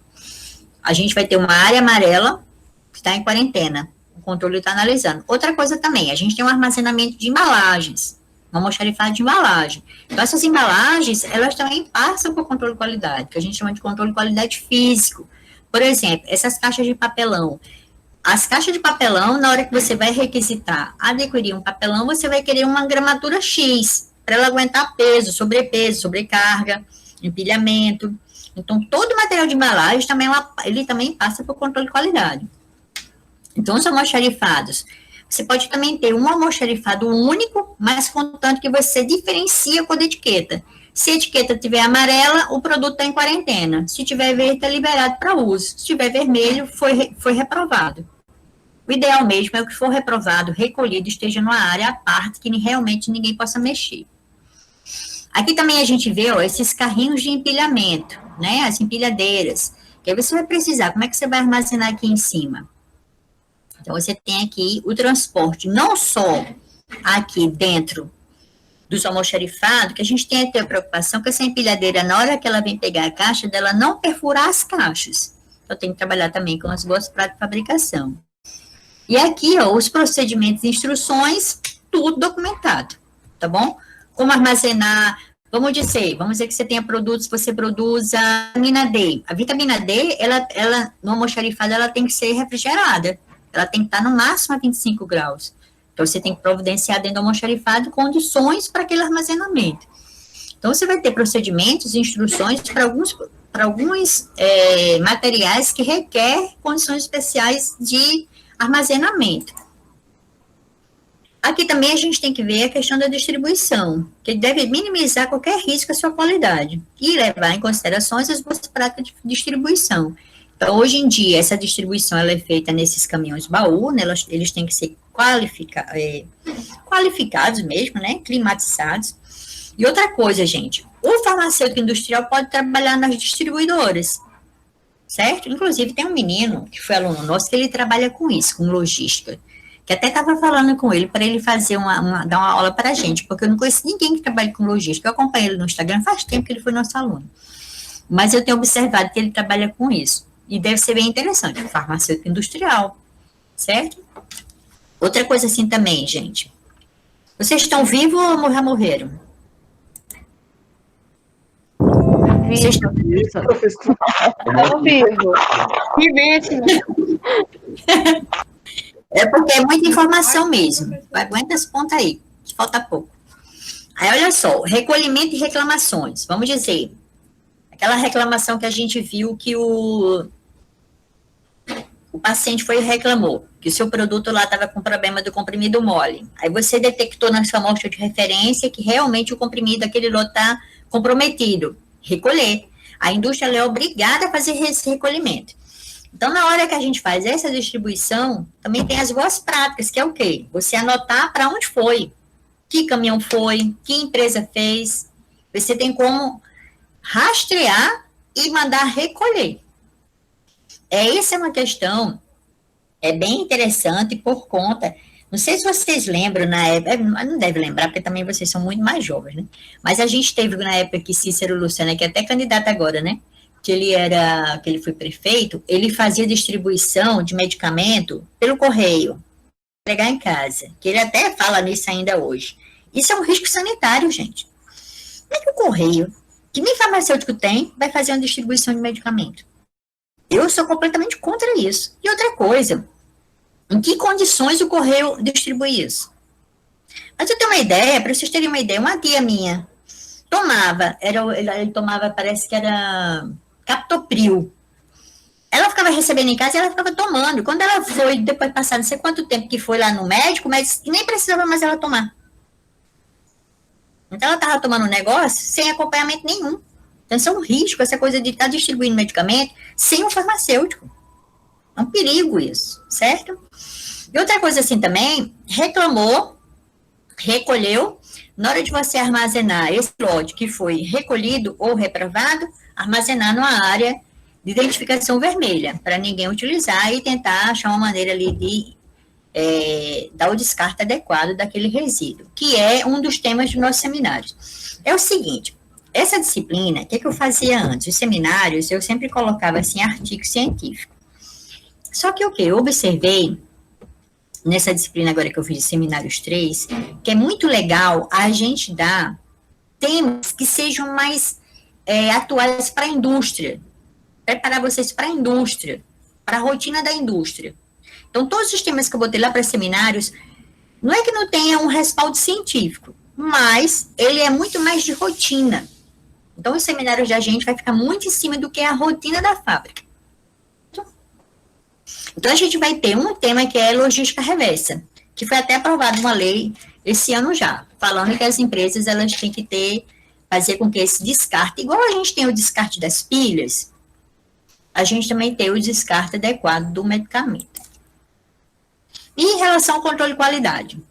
A gente vai ter uma área amarela que está em quarentena. O controle está analisando. Outra coisa também, a gente tem um armazenamento de embalagens, um almoxarifado de embalagem. Então, essas embalagens, elas também passam por controle de qualidade, que a gente chama de controle de qualidade físico. Por exemplo, essas caixas de papelão. As caixas de papelão, na hora que você vai requisitar, adquirir um papelão, você vai querer uma gramatura X, para ela aguentar peso, sobrepeso, sobrecarga, empilhamento. Então, todo material de embalagem também, ele também passa por controle de qualidade. Então, os almoxarifados, você pode também ter um almoxarifado único, mas contanto que você diferencia por etiqueta. Se a etiqueta tiver amarela, o produto está em quarentena. Se tiver verde, está liberado para uso. Se tiver vermelho, foi reprovado. O ideal mesmo é o que for reprovado, recolhido, esteja numa área à parte, que realmente ninguém possa mexer. Aqui também a gente vê, ó, esses carrinhos de empilhamento, né, as empilhadeiras, que aí você vai precisar, como é que você vai armazenar aqui em cima? Então, você tem aqui o transporte, não só aqui dentro dos almoxarifados, que a gente tem que ter a preocupação que essa empilhadeira, na hora que ela vem pegar a caixa, dela não perfurar as caixas. Então, tem que trabalhar também com as boas práticas de fabricação. E aqui, ó, os procedimentos e instruções, tudo documentado, tá bom? Como armazenar, vamos dizer que você tenha produtos, você produza vitamina D. A vitamina D, ela no almoxarifado, ela tem que ser refrigerada. Ela tem que estar no máximo a 25 graus. Então, você tem que providenciar dentro do almoxarifado condições para aquele armazenamento. Então, você vai ter procedimentos e instruções para alguns materiais que requer condições especiais de armazenamento. Aqui também a gente tem que ver a questão da distribuição, que deve minimizar qualquer risco à sua qualidade e levar em consideração as boas práticas de distribuição. Então, hoje em dia, essa distribuição ela é feita nesses caminhões baú, né, eles têm que ser qualificados mesmo, né, climatizados. E outra coisa, gente, o farmacêutico industrial pode trabalhar nas distribuidoras, certo? Inclusive, tem um menino que foi aluno nosso que ele trabalha com isso, com logística, que até estava falando com ele para ele fazer dar uma aula para a gente, porque eu não conheço ninguém que trabalhe com logística. Eu acompanho ele no Instagram faz tempo que ele foi nosso aluno. Mas eu tenho observado que ele trabalha com isso. E deve ser bem interessante, farmacêutico industrial, certo? Outra coisa assim também, gente. Vocês estão vivos ou já morreram? Vocês estão Professor. Ao vivo. Vivente. É porque é muita informação mesmo. Aguenta esse ponto aí, que falta pouco. Aí, olha só, recolhimento e reclamações. Vamos dizer, aquela reclamação que a gente viu que o paciente foi e reclamou, que o seu produto lá estava com problema do comprimido mole. Aí você detectou na sua amostra de referência que realmente o comprimido, aquele lote está comprometido. Recolher. A indústria é obrigada a fazer esse recolhimento. Então, na hora que a gente faz essa distribuição, também tem as boas práticas, que é o quê? Você anotar para onde foi, que caminhão foi, que empresa fez. Você tem como rastrear e mandar recolher. Essa é uma questão, bem interessante por conta, não sei se vocês lembram na época, não deve lembrar, porque também vocês são muito mais jovens, né? Mas a gente teve na época que Cícero Lucena, que é até candidato agora, né? Que ele foi prefeito, ele fazia distribuição de medicamento pelo correio, pegar em casa, que ele até fala nisso ainda hoje. Isso é um risco sanitário, gente. Como é que o correio, que nem farmacêutico tem, vai fazer uma distribuição de medicamento? Eu sou completamente contra isso. E outra coisa, em que condições o correio distribui isso? Mas eu tenho uma ideia, para vocês terem uma ideia, uma tia minha tomava, ele tomava, parece que era Captopril. Ela ficava recebendo em casa e ela ficava tomando. Quando ela foi, depois de passar não sei quanto tempo que foi lá no médico, mas nem precisava mais ela tomar. Então ela estava tomando um negócio sem acompanhamento nenhum. Então isso é um risco, essa coisa de estar distribuindo medicamento sem um farmacêutico. É um perigo isso, certo? E outra coisa assim também, reclamou, recolheu, na hora de você armazenar esse lote que foi recolhido ou reprovado, armazenar numa área de identificação vermelha, para ninguém utilizar e tentar achar uma maneira ali de dar o descarte adequado daquele resíduo, que é um dos temas dos nossos seminários. É o seguinte, essa disciplina, o que eu fazia antes? Os seminários, eu sempre colocava assim, artigo científico. Só que o que eu observei nessa disciplina agora que eu fiz de seminários 3, que é muito legal a gente dar temas que sejam mais atuais para a indústria, preparar vocês para a indústria, para a rotina da indústria. Então, todos os temas que eu botei lá para seminários, não é que não tenha um respaldo científico, mas ele é muito mais de rotina. Então, os seminários da gente vai ficar muito em cima do que é a rotina da fábrica. Então, a gente vai ter um tema que é logística reversa, que foi até aprovada uma lei esse ano já, falando que as empresas elas têm que fazer com que esse descarte, igual a gente tem o descarte das pilhas, a gente também tem o descarte adequado do medicamento. E em relação ao controle de qualidade?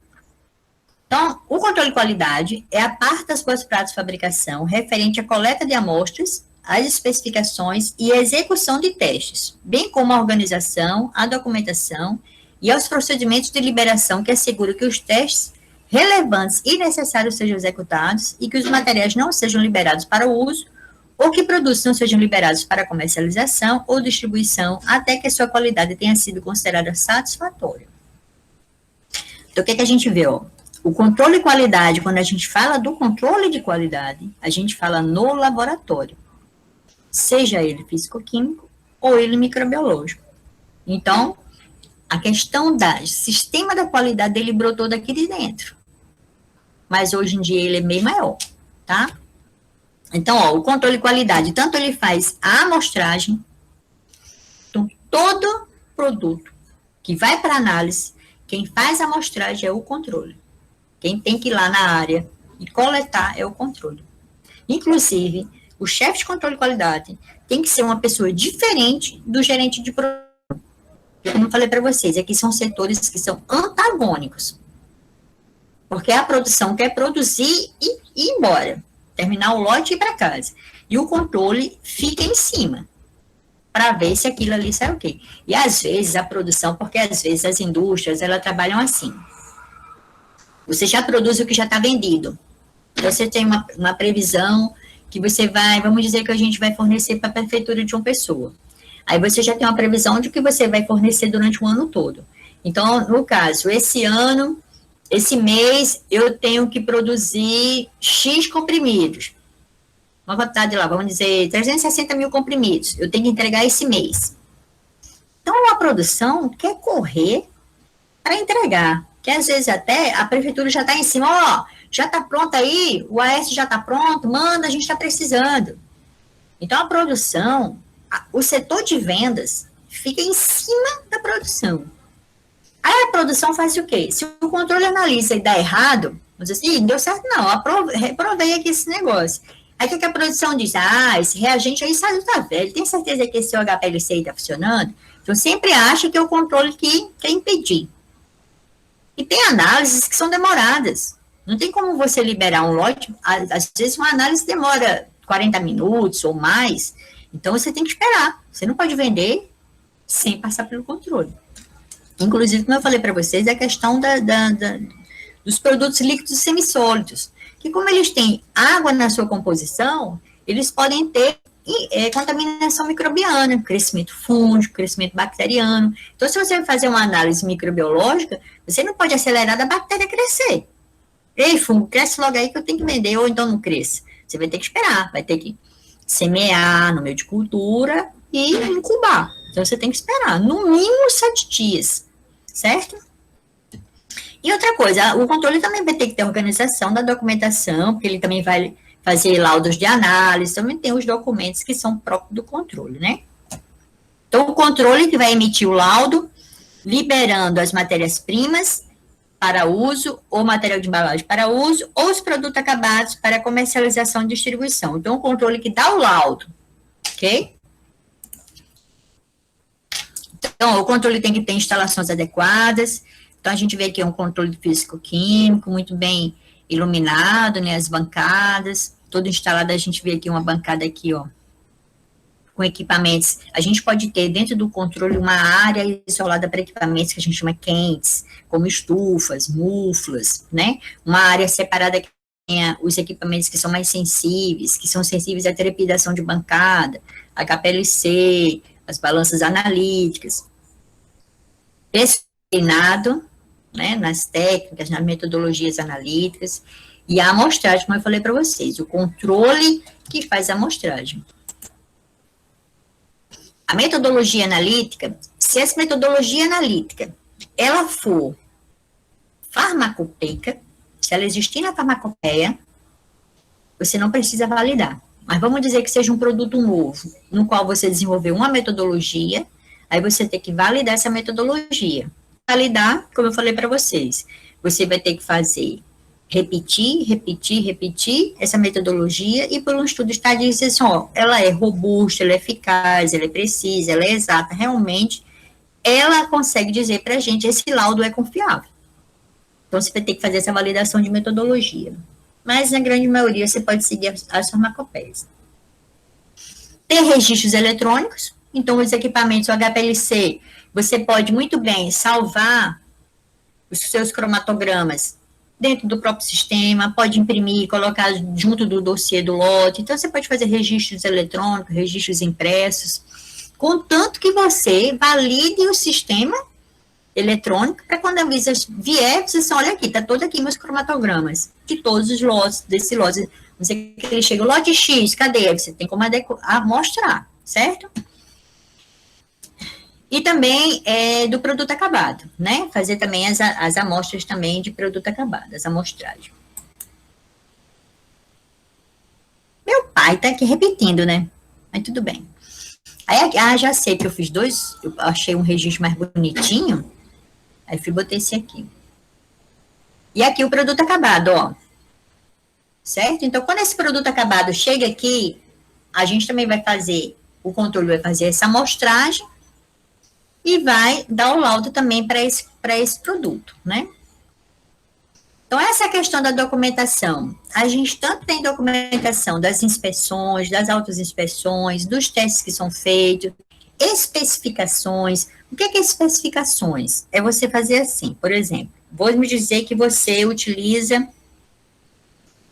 Então, o controle de qualidade é a parte das boas práticas de fabricação referente à coleta de amostras, as especificações e a execução de testes, bem como a organização, a documentação e aos procedimentos de liberação que asseguram que os testes relevantes e necessários sejam executados e que os materiais não sejam liberados para o uso ou que produtos não sejam liberados para comercialização ou distribuição até que a sua qualidade tenha sido considerada satisfatória. Então, o que a gente vê? O controle de qualidade, quando a gente fala do controle de qualidade, a gente fala no laboratório, seja ele físico-químico ou ele microbiológico. Então, a questão do sistema da qualidade dele brotou daqui de dentro. Mas hoje em dia ele é bem maior, tá? Então, o controle de qualidade, tanto ele faz a amostragem, então, todo produto que vai para análise, quem faz a amostragem é o controle. Quem tem que ir lá na área e coletar é o controle. Inclusive, o chefe de controle de qualidade tem que ser uma pessoa diferente do gerente de produto. Como eu falei para vocês, aqui são setores que são antagônicos. Porque a produção quer produzir e ir embora. Terminar o lote e ir para casa. E o controle fica em cima. Para ver se aquilo ali sai o quê. E às vezes a produção, porque às vezes as indústrias, elas trabalham assim. Você já produz o que já está vendido. Você tem uma previsão que você vai, vamos dizer que a gente vai fornecer para a prefeitura de uma pessoa. Aí você já tem uma previsão de que você vai fornecer durante o ano todo. Então, no caso, esse ano, esse mês, eu tenho que produzir X comprimidos. Uma quantidade lá, vamos dizer, 360 mil comprimidos. Eu tenho que entregar esse mês. Então, a produção quer correr para entregar. Que às vezes até a prefeitura já está em cima, ó, já está pronto aí, o AS já está pronto, manda, a gente está precisando. Então, a produção, o setor de vendas fica em cima da produção. Aí a produção faz o quê? Se o controle analisa e dá errado, você diz assim, deu certo não, reprovei aqui esse negócio. Aí o que a produção diz? Ah, esse reagente aí saiu da velha, tem certeza que esse HPLC está funcionando? Então, sempre acha que é o controle que quer impedir. E tem análises que são demoradas. Não tem como você liberar um lote, às vezes uma análise demora 40 minutos ou mais, então você tem que esperar. Você não pode vender sem passar pelo controle. Inclusive, como eu falei para vocês, é a questão dos produtos líquidos e semissólidos, que como eles têm água na sua composição, eles podem ter contaminação microbiana, crescimento fúngico, crescimento bacteriano. Então, se você vai fazer uma análise microbiológica, você não pode acelerar da bactéria crescer. Ei, fungo, cresce logo aí que eu tenho que vender, ou então não cresce. Você vai ter que esperar, vai ter que semear no meio de cultura e incubar. Então, você tem que esperar, no mínimo 7 dias, certo? E outra coisa, o controle também vai ter que ter organização da documentação, porque ele também vai fazer laudos de análise, também tem os documentos que são próprios do controle, né? Então, o controle que vai emitir o laudo, liberando as matérias-primas para uso, ou material de embalagem para uso, ou os produtos acabados para comercialização e distribuição. Então, o controle que dá o laudo, ok? Então, o controle tem que ter instalações adequadas. Então, a gente vê aqui um controle físico-químico, muito bem iluminado, né, as bancadas, todo instalado, a gente vê aqui uma bancada aqui, ó, com equipamentos. A gente pode ter dentro do controle uma área isolada para equipamentos que a gente chama quentes, como estufas, muflas, né, uma área separada que tenha os equipamentos que são mais sensíveis, que são sensíveis à trepidação de bancada, HPLC, as balanças analíticas, treinado, né, nas técnicas, nas metodologias analíticas, e a amostragem, como eu falei para vocês, o controle que faz a amostragem. A metodologia analítica, se essa metodologia analítica, ela for farmacopeica, se ela existir na farmacopeia, você não precisa validar. Mas vamos dizer que seja um produto novo, no qual você desenvolveu uma metodologia, aí você tem que validar essa metodologia. Validar, como eu falei para vocês, você vai ter que fazer, repetir essa metodologia e por um estudo estadístico dizer assim, ó, ela é robusta, ela é eficaz, ela é precisa, ela é exata, realmente, ela consegue dizer para a gente, esse laudo é confiável. Então, você vai ter que fazer essa validação de metodologia. Mas, na grande maioria, você pode seguir as farmacopeias. Tem registros eletrônicos, então, os equipamentos, o HPLC, você pode muito bem salvar os seus cromatogramas dentro do próprio sistema, pode imprimir, colocar junto do dossiê do lote. Então, você pode fazer registros eletrônicos, registros impressos, contanto que você valide o sistema eletrônico para quando a Anvisa vier, você diz, olha aqui, está todo aqui meus cromatogramas de todos os lotes, desse lote. Você que ele chega, o lote X, cadê? Você tem como mostrar, certo? E também do produto acabado, né? Fazer também as amostras também de produto acabado, as amostragens. Meu pai tá aqui repetindo, né? Mas tudo bem. Aí, já sei que eu fiz dois, eu achei um registro mais bonitinho, aí fui botei esse aqui. E aqui o produto acabado, ó. Certo? Então, quando esse produto acabado chega aqui, a gente também vai fazer, o controle vai fazer essa amostragem, e vai dar o laudo também para esse produto, né? Então, essa questão da documentação, a gente tanto tem documentação das inspeções, das autoinspeções, dos testes que são feitos, especificações. O que é especificações? É você fazer assim, por exemplo, vou me dizer que você utiliza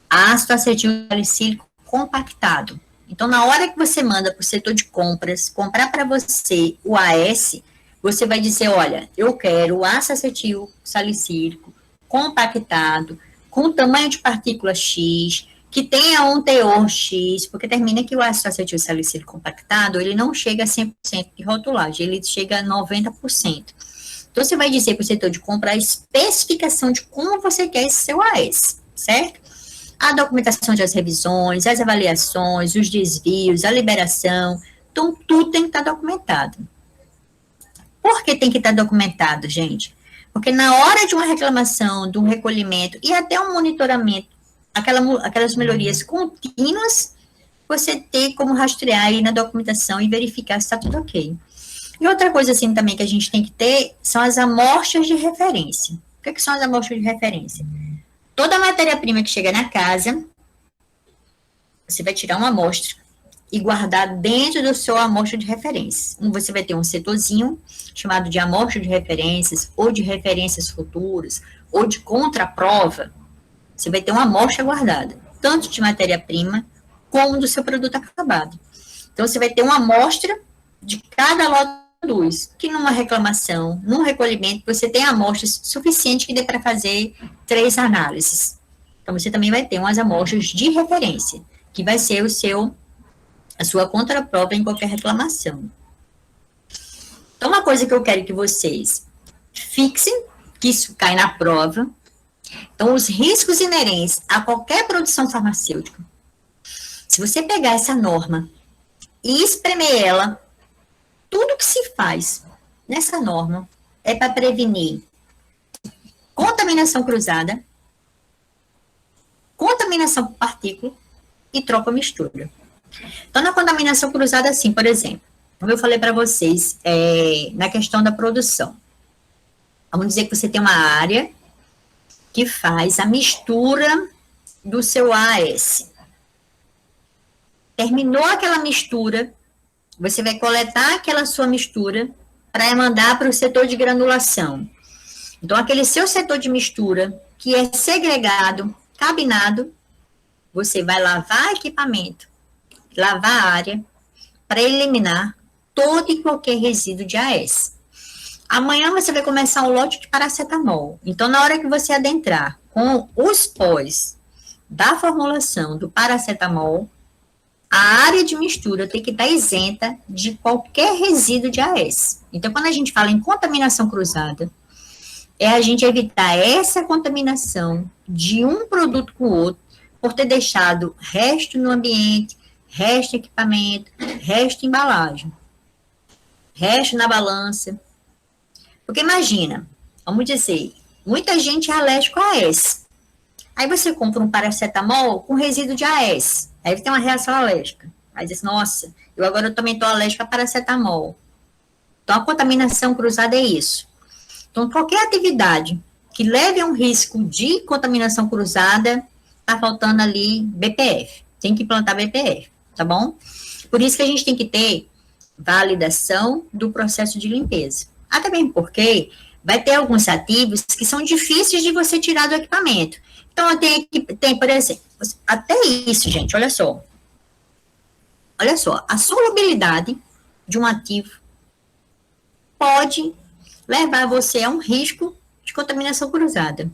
ácido acetil salicílico compactado. Então, na hora que você manda para o setor de compras, comprar para você o AS, você vai dizer, olha, eu quero ácido acetil salicílico compactado, com tamanho de partícula X, que tenha um teor X, porque termina que o ácido acetil salicílico compactado, ele não chega a 100% de rotulagem, ele chega a 90%. Então, você vai dizer para o setor de compra a especificação de como você quer esse seu AS, certo? A documentação das revisões, as avaliações, os desvios, a liberação, então, tudo tem que estar documentado. Por que tem que estar documentado, gente? Porque na hora de uma reclamação, de um recolhimento e até um monitoramento, aquelas melhorias contínuas, você tem como rastrear aí na documentação e verificar se está tudo ok. E outra coisa assim também que a gente tem que ter são as amostras de referência. O que são as amostras de referência? Toda matéria-prima que chega na casa, você vai tirar uma amostra e guardar dentro do seu amostra de referência. Você vai ter um setorzinho chamado de amostra de referências, ou de referências futuras, ou de contraprova. Você vai ter uma amostra guardada, tanto de matéria-prima, como do seu produto acabado. Então, você vai ter uma amostra de cada lote que produz, que numa reclamação, num recolhimento, você tem amostras suficientes que dê para fazer 3 análises. Então, você também vai ter umas amostras de referência, que vai ser a sua contraprova em qualquer reclamação. Então, uma coisa que eu quero que vocês fixem, que isso cai na prova. Então, os riscos inerentes a qualquer produção farmacêutica. Se você pegar essa norma e espremer ela, tudo que se faz nessa norma é para prevenir contaminação cruzada, contaminação por partícula e troca-mistura. Então, na contaminação cruzada, assim, por exemplo, como eu falei para vocês, na questão da produção. Vamos dizer que você tem uma área que faz a mistura do seu AS. Terminou aquela mistura, você vai coletar aquela sua mistura para mandar para o setor de granulação. Então, aquele seu setor de mistura, que é segregado, cabinado, você vai lavar equipamento, lavar a área, para eliminar todo e qualquer resíduo de AS. Amanhã você vai começar um lote de paracetamol. Então, na hora que você adentrar com os pós da formulação do paracetamol, a área de mistura tem que estar isenta de qualquer resíduo de AS. Então, quando a gente fala em contaminação cruzada, é a gente evitar essa contaminação de um produto com o outro, por ter deixado resto no ambiente, resto em equipamento, resto em embalagem, resto na balança. Porque imagina, vamos dizer, muita gente é alérgico a AS. Aí você compra um paracetamol com resíduo de AS. Aí tem uma reação alérgica. Aí diz, nossa, eu também estou alérgica a paracetamol. Então, a contaminação cruzada é isso. Então, qualquer atividade que leve a um risco de contaminação cruzada, está faltando ali BPF. Tem que implantar BPF, tá bom? Por isso que a gente tem que ter validação do processo de limpeza. Até mesmo porque vai ter alguns ativos que são difíceis de você tirar do equipamento. Então, tem, por exemplo, até isso, gente, olha só. Olha só, a solubilidade de um ativo pode levar você a um risco de contaminação cruzada.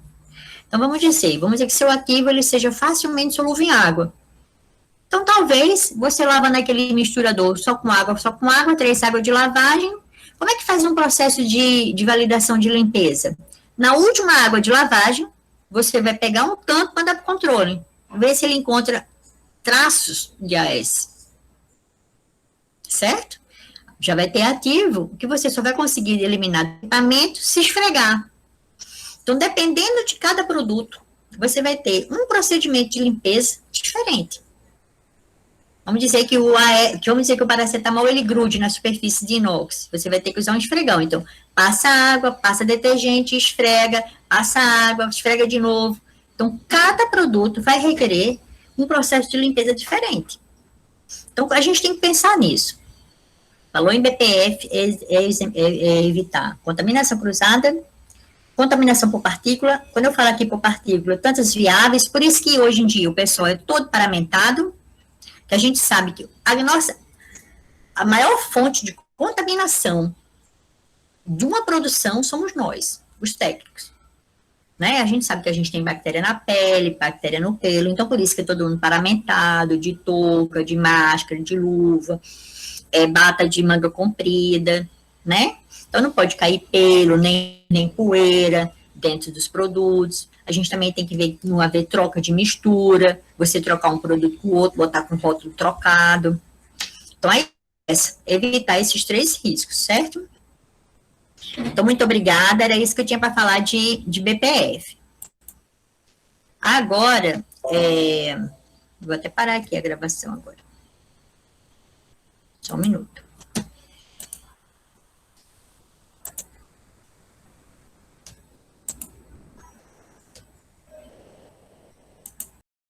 Então, vamos dizer que seu ativo ele seja facilmente solúvel em água. Então, talvez, você lava naquele misturador só com água, 3 águas de lavagem. Como é que faz um processo de validação de limpeza? Na última água de lavagem, você vai pegar um tanto para dar para o controle, ver se ele encontra traços de AS. Certo? Já vai ter ativo que você só vai conseguir eliminar do equipamento se esfregar. Então, dependendo de cada produto, você vai ter um procedimento de limpeza diferente. Vamos dizer que o paracetamol ele grude na superfície de inox. Você vai ter que usar um esfregão. Então, passa água, passa detergente, esfrega, passa água, esfrega de novo. Então, cada produto vai requerer um processo de limpeza diferente. Então, a gente tem que pensar nisso. Falou em BPF, é evitar contaminação cruzada, contaminação por partícula. Quando eu falo aqui por partícula, tantas viáveis, por isso que hoje em dia o pessoal é todo paramentado, que a gente sabe que a maior fonte de contaminação de uma produção somos nós, os técnicos. Né? A gente sabe que a gente tem bactéria na pele, bactéria no pelo, então por isso que é todo mundo paramentado, de touca, de máscara, de luva, bata de manga comprida, né? Então não pode cair pelo, nem poeira dentro dos produtos. A gente também tem que ver, não haver troca de mistura, você trocar um produto com o outro, botar com o rótulo trocado. Então é evitar esses 3 riscos, certo? Então, muito obrigada, era isso que eu tinha para falar de BPF. Agora, vou até parar aqui a gravação agora. Só um minuto.